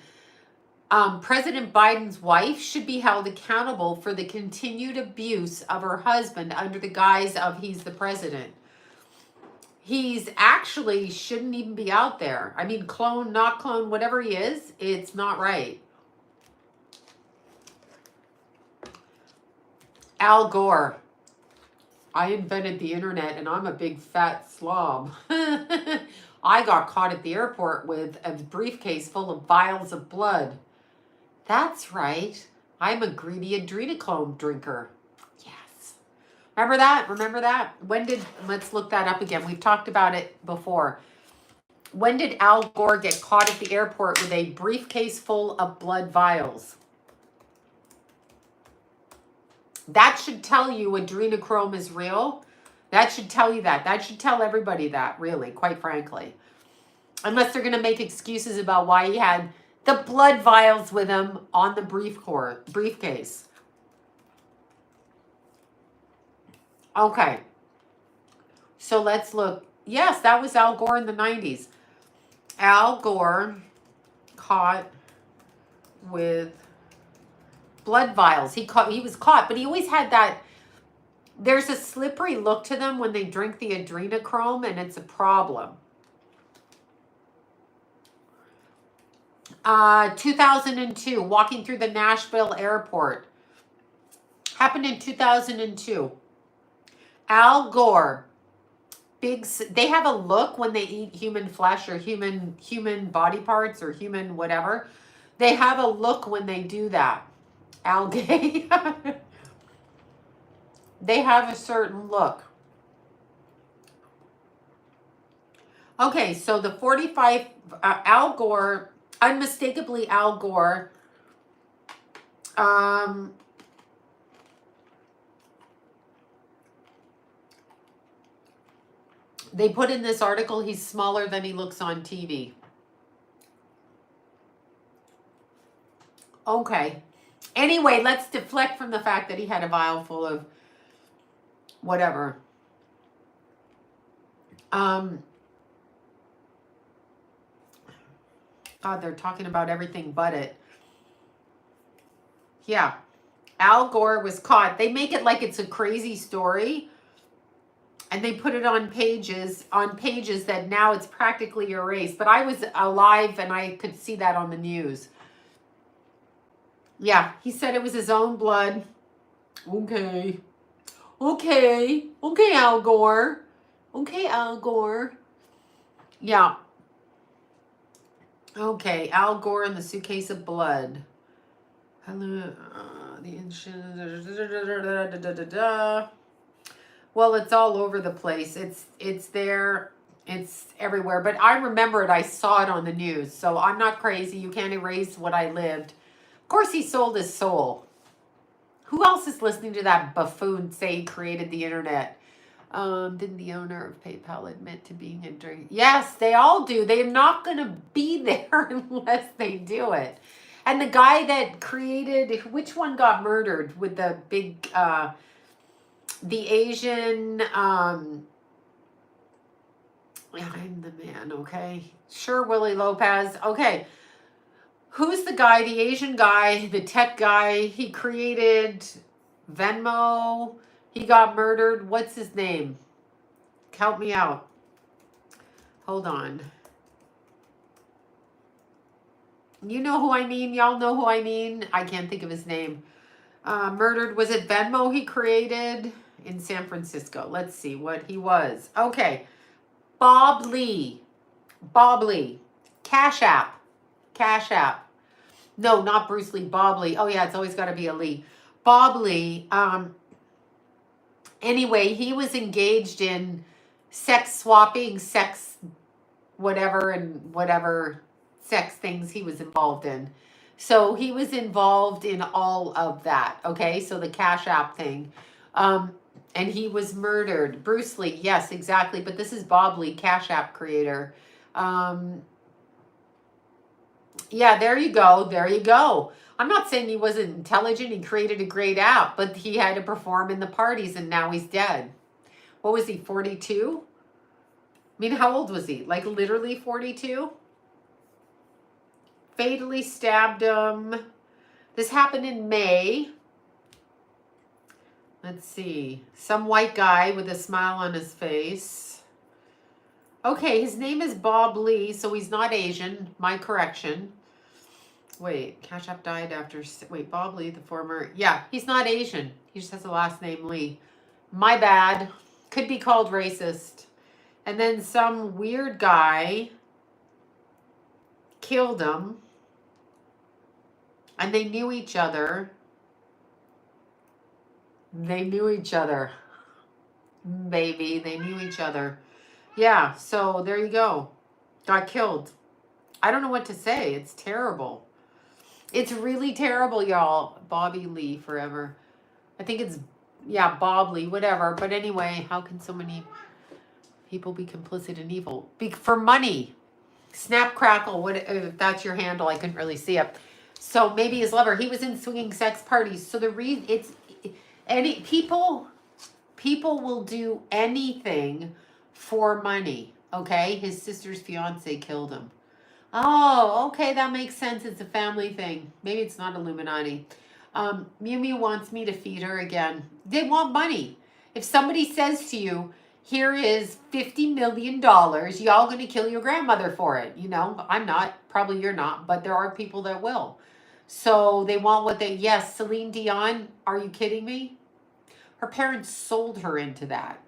President Biden's wife should be held accountable for the continued abuse of her husband under the guise of he's the president. He's actually shouldn't even be out there. I mean, clone, not clone, whatever he is, it's not right. Al Gore. I invented the internet and I'm a big fat slob. I got caught at the airport with a briefcase full of vials of blood. That's right. I'm a greedy adrenochrome drinker. Yes. Remember that? Remember that? Let's look that up again. We've talked about it before. When did Al Gore get caught at the airport with a briefcase full of blood vials? That should tell you adrenochrome is real. That should tell you that. That should tell everybody that, really, quite frankly. Unless they're going to make excuses about why he had the blood vials with him on the briefcase. Okay. So let's look. Yes, that was Al Gore in the 90s. Al Gore caught with blood vials. He was caught, but he always had that. There's a slippery look to them when they drink the adrenochrome, and it's a problem. 2002, walking through the Nashville airport. Happened in 2002. Al Gore. They have a look when they eat human flesh or human body parts or human whatever. They have a look when they do that. Algae. They have a certain look. Okay, so the 45 Al Gore, unmistakably Al Gore. They put in this article, he's smaller than he looks on TV. Okay. Anyway, let's deflect from the fact that he had a vial full of whatever. God, they're talking about everything but it. Yeah. Al Gore was caught. They make it like it's a crazy story. And they put it on pages that now it's practically erased. But I was alive and I could see that on the news. Yeah, he said it was his own blood. Okay, Al Gore. Okay, Al Gore. Yeah. Okay, Al Gore in the suitcase of blood. Hello, the insurance. Well, it's all over the place. It's there. It's everywhere. But I remember it. I saw it on the news. So I'm not crazy. You can't erase what I lived. Of course, he sold his soul. Who else is listening to that buffoon say he created the internet? Didn't the owner of PayPal admit to being a drink? Yes, they all do. They're not going to be there unless they do it. And the guy that created, which one got murdered with the big, the Asian, I'm the man, okay? Sure, Willie Lopez. Okay. Who's the guy, the Asian guy, the tech guy? He created Venmo. He got murdered. What's his name? Help me out. Hold on. You know who I mean? Y'all know who I mean? I can't think of his name. Murdered. Was it Venmo he created in San Francisco? Let's see what he was. Okay. Bob Lee. Cash App. No, not Bruce Lee. Bob Lee. Oh, yeah, it's always got to be a Lee. Bob Lee. Anyway, he was engaged in sex swapping, sex whatever, and whatever sex things he was involved in. So he was involved in all of that, okay? So the Cash App thing. And he was murdered. Bruce Lee, yes, exactly. But this is Bob Lee, Cash App creator. Yeah, there you go. I'm not saying he wasn't intelligent. He created a great app, but he had to perform in the parties and now he's dead. What was he, 42? I mean, how old was he? Like literally 42? Fatally stabbed him. This happened in May. Let's see. Some white guy with a smile on his face. Okay, his name is Bob Lee, so he's not Asian. My correction. Wait, Cash App died after... Wait, Bob Lee, the former... Yeah, he's not Asian. He just has the last name Lee. My bad. Could be called racist. And then some weird guy killed him. And they knew each other. Baby, they knew each other. Yeah, so there you go. Got killed. I don't know what to say. It's terrible. It's really terrible, y'all. Bobby Lee forever. I think it's, yeah, Bob Lee, whatever. But anyway, how can so many people be complicit in evil? For money. Snap Crackle, what if that's your handle? I couldn't really see it. So maybe his lover. He was in swinging sex parties. So the reason people will do anything for money. Okay, his sister's fiance killed him. Oh, okay, that makes sense. It's a family thing. Maybe it's not Illuminati. Mew Mew wants me to feed her again. They want money. If somebody says to you, here is $50 million, y'all going to kill your grandmother for it. You know, I'm not. Probably you're not. But there are people that will. So they want what they... Yes, Celine Dion. Are you kidding me? Her parents sold her into that.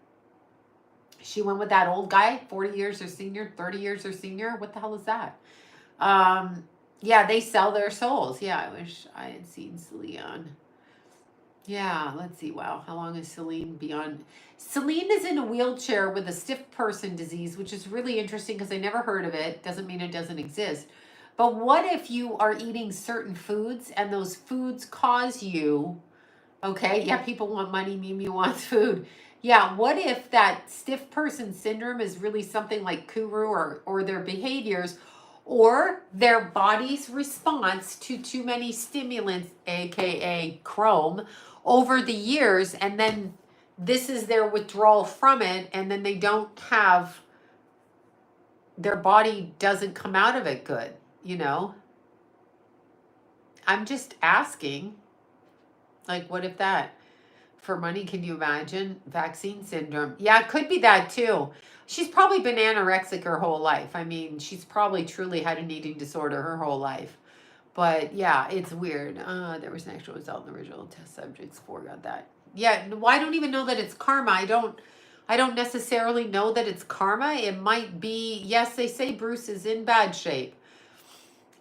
She went with that old guy, 40 years her senior, 30 years her senior. What the hell is that? Yeah, they sell their souls. Yeah, I wish I had seen Celine. Yeah, let's see. Wow, how long is Celine beyond? Celine is in a wheelchair with a stiff person disease, which is really interesting because I never heard of it. Doesn't mean it doesn't exist. But what if you are eating certain foods and those foods cause you, okay, yeah, people want money, Mimi wants food. Yeah, what if that stiff person syndrome is really something like Kuru or their behaviors or their body's response to too many stimulants, aka chrome, over the years, and then this is their withdrawal from it, and then they don't have, their body doesn't come out of it good, you know? I'm just asking, like, what if that? For money, can you imagine? Vaccine syndrome. Yeah, it could be that too. She's probably been anorexic her whole life. I mean, she's probably truly had an eating disorder her whole life. But yeah, it's weird. There was an actual result in the original test subjects. Forgot that. Yeah, well, I don't even know that it's karma. I don't necessarily know that it's karma. It might be, yes, they say Bruce is in bad shape.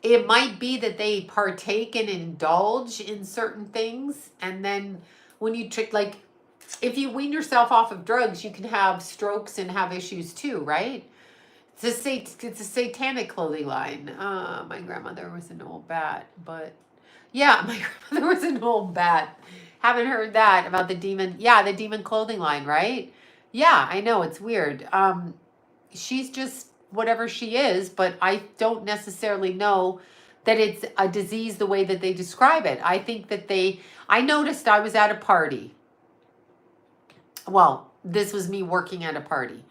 It might be that they partake and indulge in certain things, and then when you like, if you wean yourself off of drugs, you can have strokes and have issues too, right? It's a satanic clothing line. My grandmother was an old bat, but yeah, my grandmother was an old bat. Haven't heard that about the demon. Yeah, the demon clothing line, right? Yeah, I know, it's weird. She's just whatever she is, but I don't necessarily know that it's a disease the way that they describe it. I think that I noticed I was at a party. Well, this was me working at a party.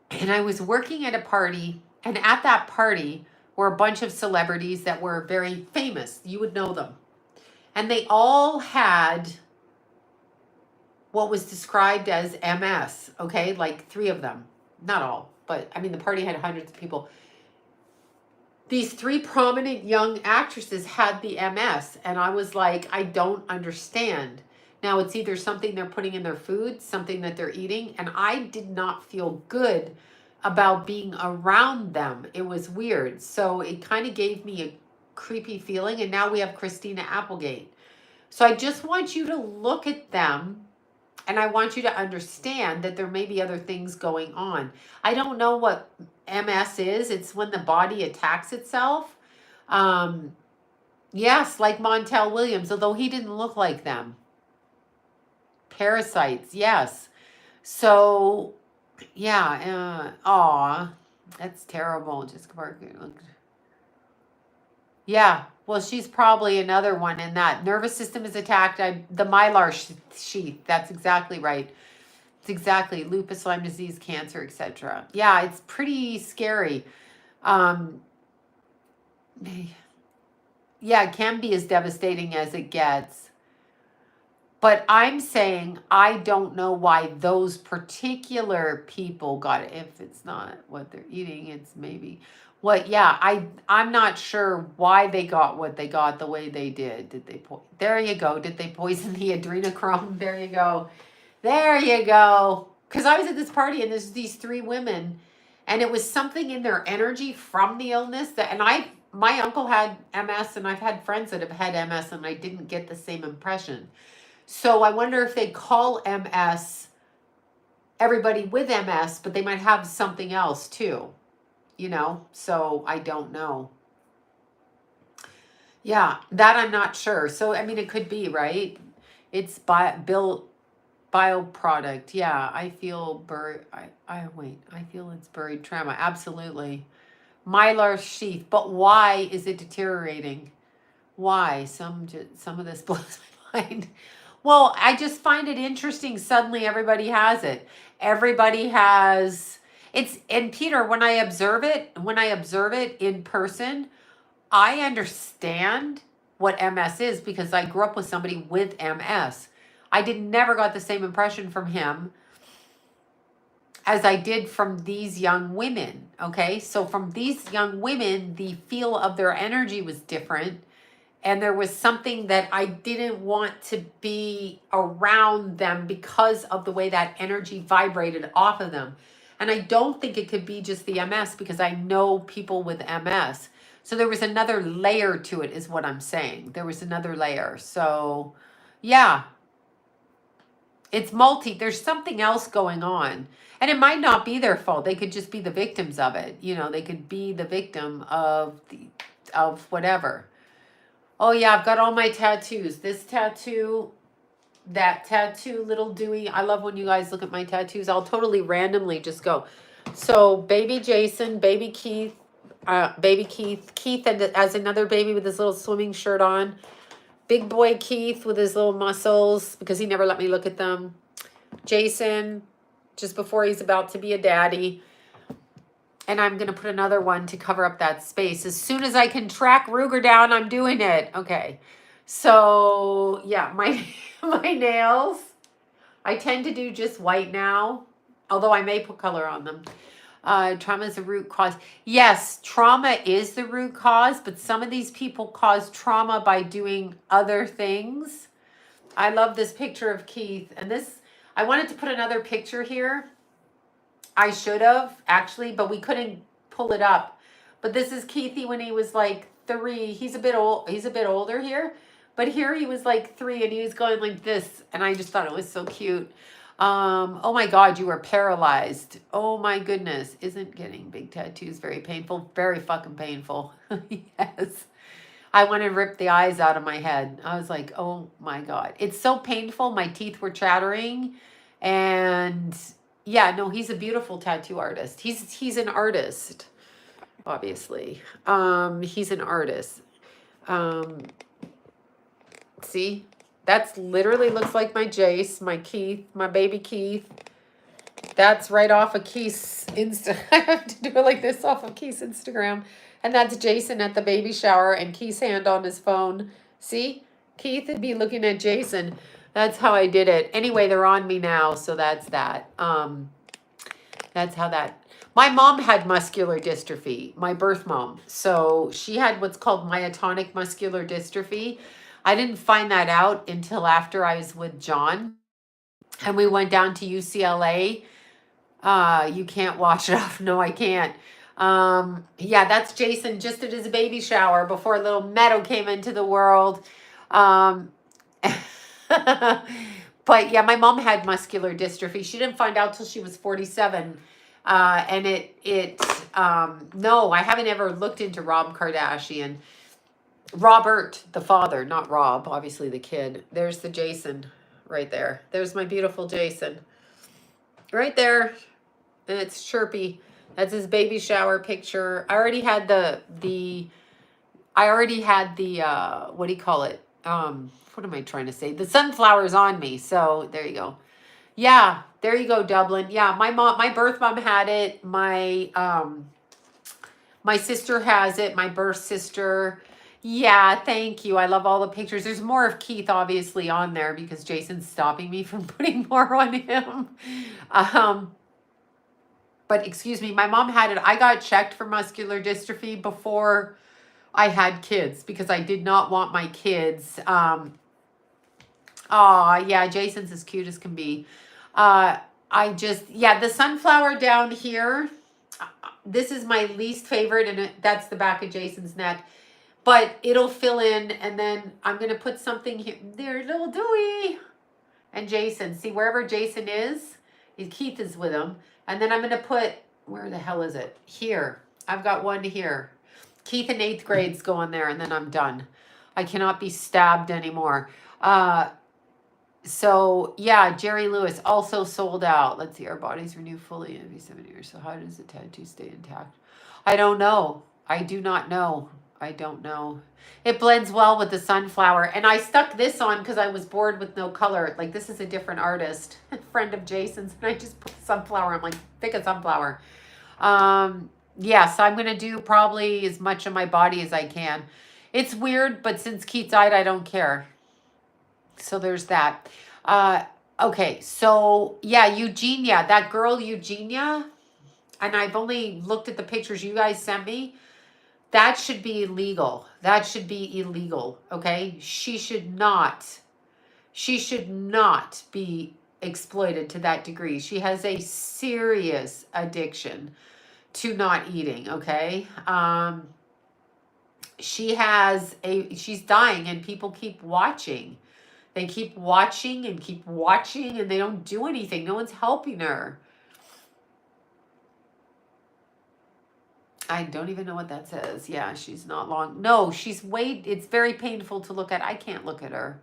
And I was working at a party, and at that party were a bunch of celebrities that were very famous. You would know them. And they all had what was described as MS, okay? Like 3 of them. Not all, but I mean, the party had hundreds of people. These 3 prominent young actresses had the MS, and I was like, I don't understand. Now, it's either something they're putting in their food, something that they're eating, and I did not feel good about being around them. It was weird. So it kind of gave me a creepy feeling, and now we have Christina Applegate. So I just want you to look at them, and I want you to understand that there may be other things going on. I don't know what MS is. It's when the body attacks itself. Yes, like Montel Williams, although he didn't look like them. Parasites, yes. So, yeah. Aw, that's terrible. Just yeah. Well, she's probably another one in that. Nervous system is attacked. The mylar sheath. That's exactly right. It's exactly lupus, Lyme disease, cancer, etc. Yeah, it's pretty scary. Yeah, it can be as devastating as it gets. But I'm saying I don't know why those particular people got it. If it's not what they're eating, it's maybe what. Yeah, I'm not sure why they got what they got the way they did. Did they there you go. Did they poison the adrenochrome? There you go. There you go. Because I was at this party and there's these 3 women, and it was something in their energy from the illness my uncle had MS, and I've had friends that have had MS, and I didn't get the same impression. So I wonder if they call MS everybody with MS, but they might have something else too, you know? So I don't know. Yeah, that I'm not sure. So, I mean, it could be, right? It's bioproduct. Yeah, I feel buried. I feel it's buried trauma. Absolutely. Mylar sheath. But why is it deteriorating? Why? Some of this blows my mind. Well, I just find it interesting. Suddenly everybody has it. Everybody has it's, and Peter, when I observe it in person, I understand what MS is because I grew up with somebody with MS. I never got the same impression from him as I did from these young women. Okay. So from these young women, the feel of their energy was different. and there was something that I didn't want to be around them because of the way that energy vibrated off of them. And I don't think it could be just the MS, because I know people with MS. So there was another layer to it, is what I'm saying. There was another layer. So yeah, it's there's something else going on. And it might not be their fault. They could just be the victims of it. You know, they could be the victim of whatever. Oh yeah, I've got all my tattoos. This tattoo, that tattoo, little Dewey. I love when you guys look at my tattoos. I'll totally randomly just go. So baby Jason, baby Keith, Keith as another baby with his little swimming shirt on. Big boy Keith with his little muscles, because he never let me look at them. Jason, just before he's about to be a daddy. And I'm going to put another one to cover up that space. As soon as I can track Ruger down, I'm doing it. Okay. So, yeah, my nails, I tend to do just white now, although I may put color on them. Trauma is the root cause. Yes, trauma is the root cause, but some of these people cause trauma by doing other things. I love this picture of Keith. And this, I wanted to put another picture here. I should have, actually, but we couldn't pull it up. But this is Keithy when he was like 3. He's a bit old. He's a bit older here. But here he was like 3 and he was going like this. And I just thought it was so cute. Oh my God, you were paralyzed. Oh my goodness. Isn't getting big tattoos very painful? Very fucking painful. Yes. I want to rip the eyes out of my head. I was like, oh my God. It's so painful. My teeth were chattering. And yeah, no, he's a beautiful tattoo artist. He's an artist, obviously. He's an artist. See? That's literally looks like my Jace, my Keith, my baby Keith. That's right off of Keith's Insta. I have to do it like this off of Keith's Instagram. And that's Jason at the baby shower and Keith's hand on his phone. See? Keith would be looking at Jason. That's how I did it. Anyway, they're on me now, so that's that. That's how that. My mom had muscular dystrophy, my birth mom. So she had what's called myotonic muscular dystrophy. I didn't find that out until after I was with John. And we went down to UCLA. You can't wash it off. No, I can't. Yeah, that's Jason just at his baby shower before little Meadow came into the world. But yeah, my mom had muscular dystrophy. She didn't find out till she was 47. And no, I haven't ever looked into Rob Kardashian. Robert, the father, not Rob, obviously the kid. There's the Jason right there. There's my beautiful Jason. Right there. And it's chirpy. That's his baby shower picture. I already had the what do you call it? What am I trying to say? The sunflowers on me. So there you go. Yeah, there you go, Dublin. Yeah, my birth mom had it. My sister has it, my birth sister. Yeah, thank you. I love all the pictures. There's more of Keith obviously on there because Jason's stopping me from putting more on him. But excuse me, my mom had it. I got checked for muscular dystrophy before I had kids because I did not want my kids. Yeah, Jason's as cute as can be. The sunflower down here, this is my least favorite, and that's the back of Jason's neck. But it'll fill in, and then I'm going to put something here. There, little Dewey. And Jason. See, wherever Jason is, Keith is with him. And then I'm going to put, where the hell is it? Here. I've got one here. Keith in 8th grade's going there, and then I'm done. I cannot be stabbed anymore. So, yeah, Jerry Lewis also sold out. Let's see, our bodies renew fully every 7 years. So how does the tattoo stay intact? I don't know. I do not know. I don't know. It blends well with the sunflower. And I stuck this on because I was bored with no color. Like, this is a different artist, friend of Jason's. And I just put sunflower. I'm like, pick a sunflower. Yeah, so I'm going to do probably as much of my body as I can. It's weird, but since Keith died, I don't care. So there's that. Okay, so yeah, Eugenia, that girl Eugenia, and I've only looked at the pictures you guys sent me. That should be illegal. That should be illegal, okay? She should not be exploited to that degree. She has a serious addiction to not eating, okay? She's dying and people keep watching. They keep watching and keep watching and they don't do anything. No one's helping her. I don't even know what that says. Yeah, she's not long. No, she's way, it's very painful to look at. I can't look at her.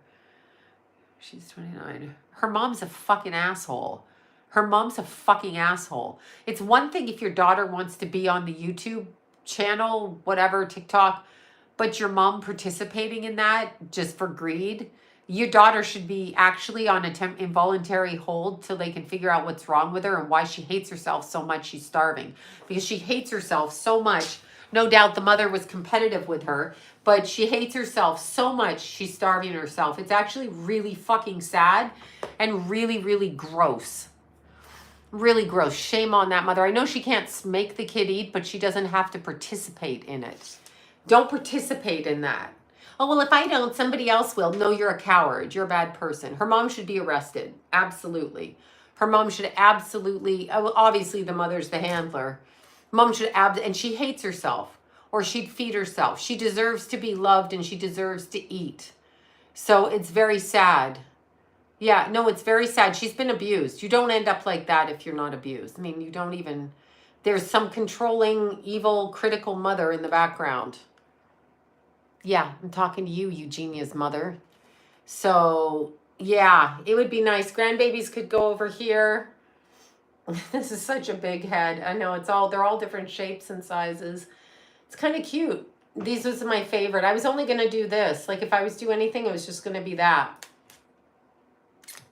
She's 29. Her mom's a fucking asshole. Her mom's a fucking asshole. It's one thing if your daughter wants to be on the YouTube channel, whatever, TikTok, but your mom participating in that just for greed. Your daughter should be actually on a involuntary hold till they can figure out what's wrong with her and why she hates herself so much she's starving. Because she hates herself so much. No doubt the mother was competitive with her, but she hates herself so much she's starving herself. It's actually really fucking sad and really, really gross. Really gross. Shame on that mother. I know she can't make the kid eat, but she doesn't have to participate in it. Don't participate in that. Oh, well, if I don't, somebody else will. No, you're a coward. You're a bad person. Her mom should be arrested. Absolutely. Her mom should absolutely, obviously the mother's the handler. Mom should, and she hates herself or she'd feed herself. She deserves to be loved and she deserves to eat. So it's very sad. Yeah, no, it's very sad. She's been abused. You don't end up like that if you're not abused. I mean, you don't even, there's some controlling, evil, critical mother in the background. Yeah, I'm talking to you, Eugenia's mother. So, yeah, it would be nice. Grandbabies could go over here. This is such a big head. I know they're all different shapes and sizes. It's kind of cute. These was my favorite. I was only going to do this. Like if I was do anything, it was just going to be that.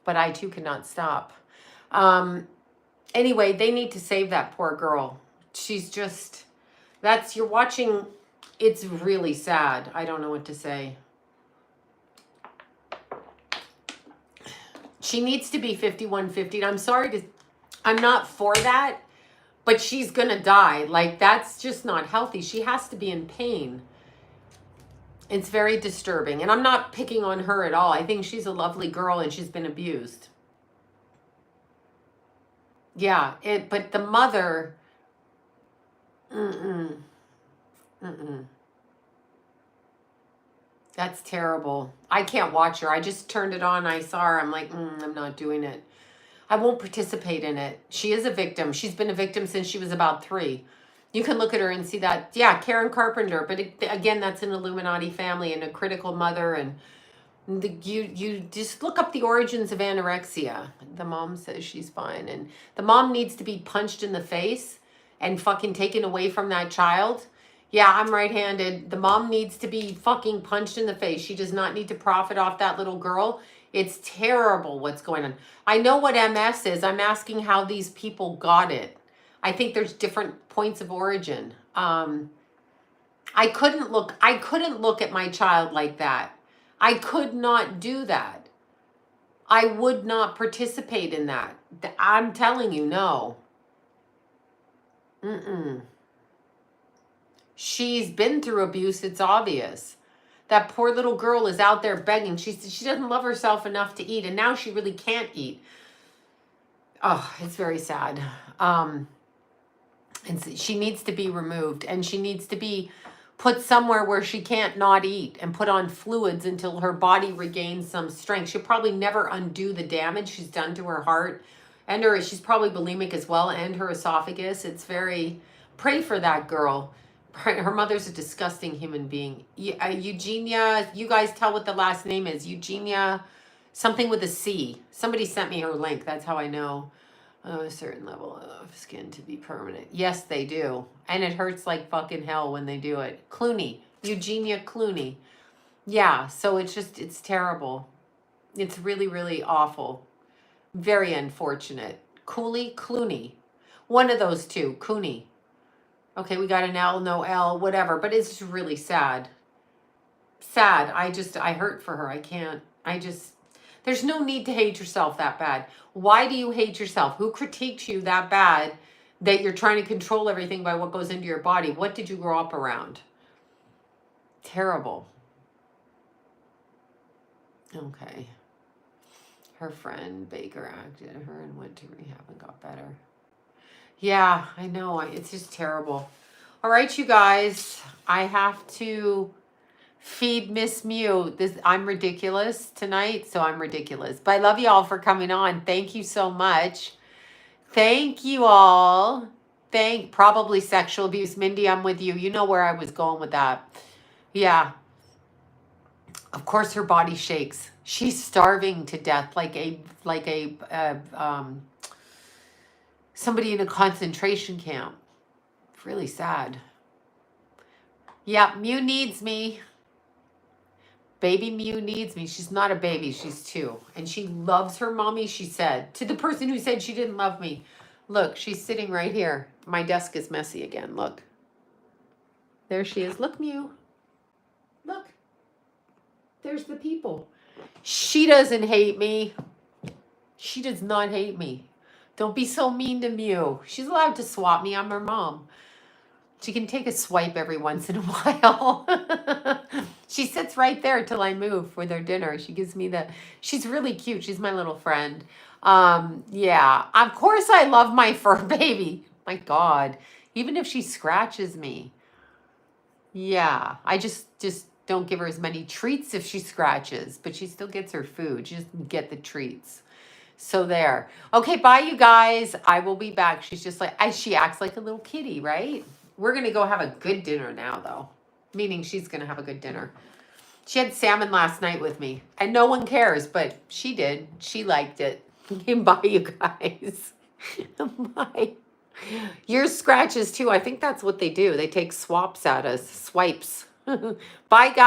But I too cannot stop. Anyway, they need to save that poor girl. She's just, you're watching. It's really sad. I don't know what to say. She needs to be 5150. I'm not for that, but she's going to die. Like, that's just not healthy. She has to be in pain. It's very disturbing. And I'm not picking on her at all. I think she's a lovely girl and she's been abused. Yeah, but the mother, that's terrible. I can't watch her. I just turned it on. I saw her. I'm like, I'm not doing it. I won't participate in it. She is a victim. She's been a victim since she was about 3. You can look at her and see that. Yeah, Karen Carpenter. But again, that's an Illuminati family and a critical mother. And you just look up the origins of anorexia. The mom says she's fine. And the mom needs to be punched in the face and fucking taken away from that child. Yeah, I'm right-handed. The mom needs to be fucking punched in the face. She does not need to profit off that little girl. It's terrible what's going on. I know what MS is. I'm asking how these people got it. I think there's different points of origin. I couldn't look at my child like that. I could not do that. I would not participate in that. I'm telling you, no. She's been through abuse. It's obvious. That poor little girl is out there begging. She doesn't love herself enough to eat, and now she really can't eat. Oh, it's very sad. And she needs to be removed, and she needs to be put somewhere where she can't not eat and put on fluids until her body regains some strength. She'll probably never undo the damage she's done to her heart, and she's probably bulimic as well, and her esophagus. It's very, pray for that girl. Her mother's a disgusting human being. Eugenia, you guys tell what the last name is. Eugenia, something with a C. Somebody sent me her link. That's how I know. A certain level of skin to be permanent. Yes, they do. And it hurts like fucking hell when they do it. Clooney. Eugenia Clooney. Yeah, so it's terrible. It's really, really awful. Very unfortunate. Clooney. One of those two. Clooney. Okay, we got an L, no L, whatever. But it's just really sad. Sad. I hurt for her. There's no need to hate yourself that bad. Why do you hate yourself? Who critiqued you that bad that you're trying to control everything by what goes into your body? What did you grow up around? Terrible. Okay. Her friend Baker acted her and went to rehab and got better. Yeah, I know. It's just terrible. All right, you guys. I have to feed Miss Mew. I'm ridiculous tonight, so I'm ridiculous. But I love you all for coming on. Thank you so much. Thank you all. Probably sexual abuse. Mindy, I'm with you. You know where I was going with that. Yeah. Of course her body shakes. She's starving to death like a somebody in a concentration camp. It's really sad. Yeah, Mew needs me. Baby Mew needs me. She's not a baby. She's 2. And she loves her mommy, she said. To the person who said she didn't love me. Look, she's sitting right here. My desk is messy again. Look. There she is. Look, Mew. Look. There's the people. She doesn't hate me. She does not hate me. Don't be so mean to Mew. She's allowed to swap me. I'm her mom. She can take a swipe every once in a while. She sits right there till I move with her dinner. She gives me she's really cute. She's my little friend. Yeah, of course I love my fur baby. My God, even if she scratches me. Yeah, I just don't give her as many treats if she scratches, but she still gets her food. She doesn't get the treats. So there. Okay, bye you guys. I will be back. She's just like, she acts like a little kitty, right? We're going to go have a good dinner now, though. Meaning she's going to have a good dinner. She had salmon last night with me. And no one cares, but she did. She liked it. Bye, you guys. Bye. Yours scratches, too. I think that's what they do. They take swaps at us. Swipes. Bye, guys.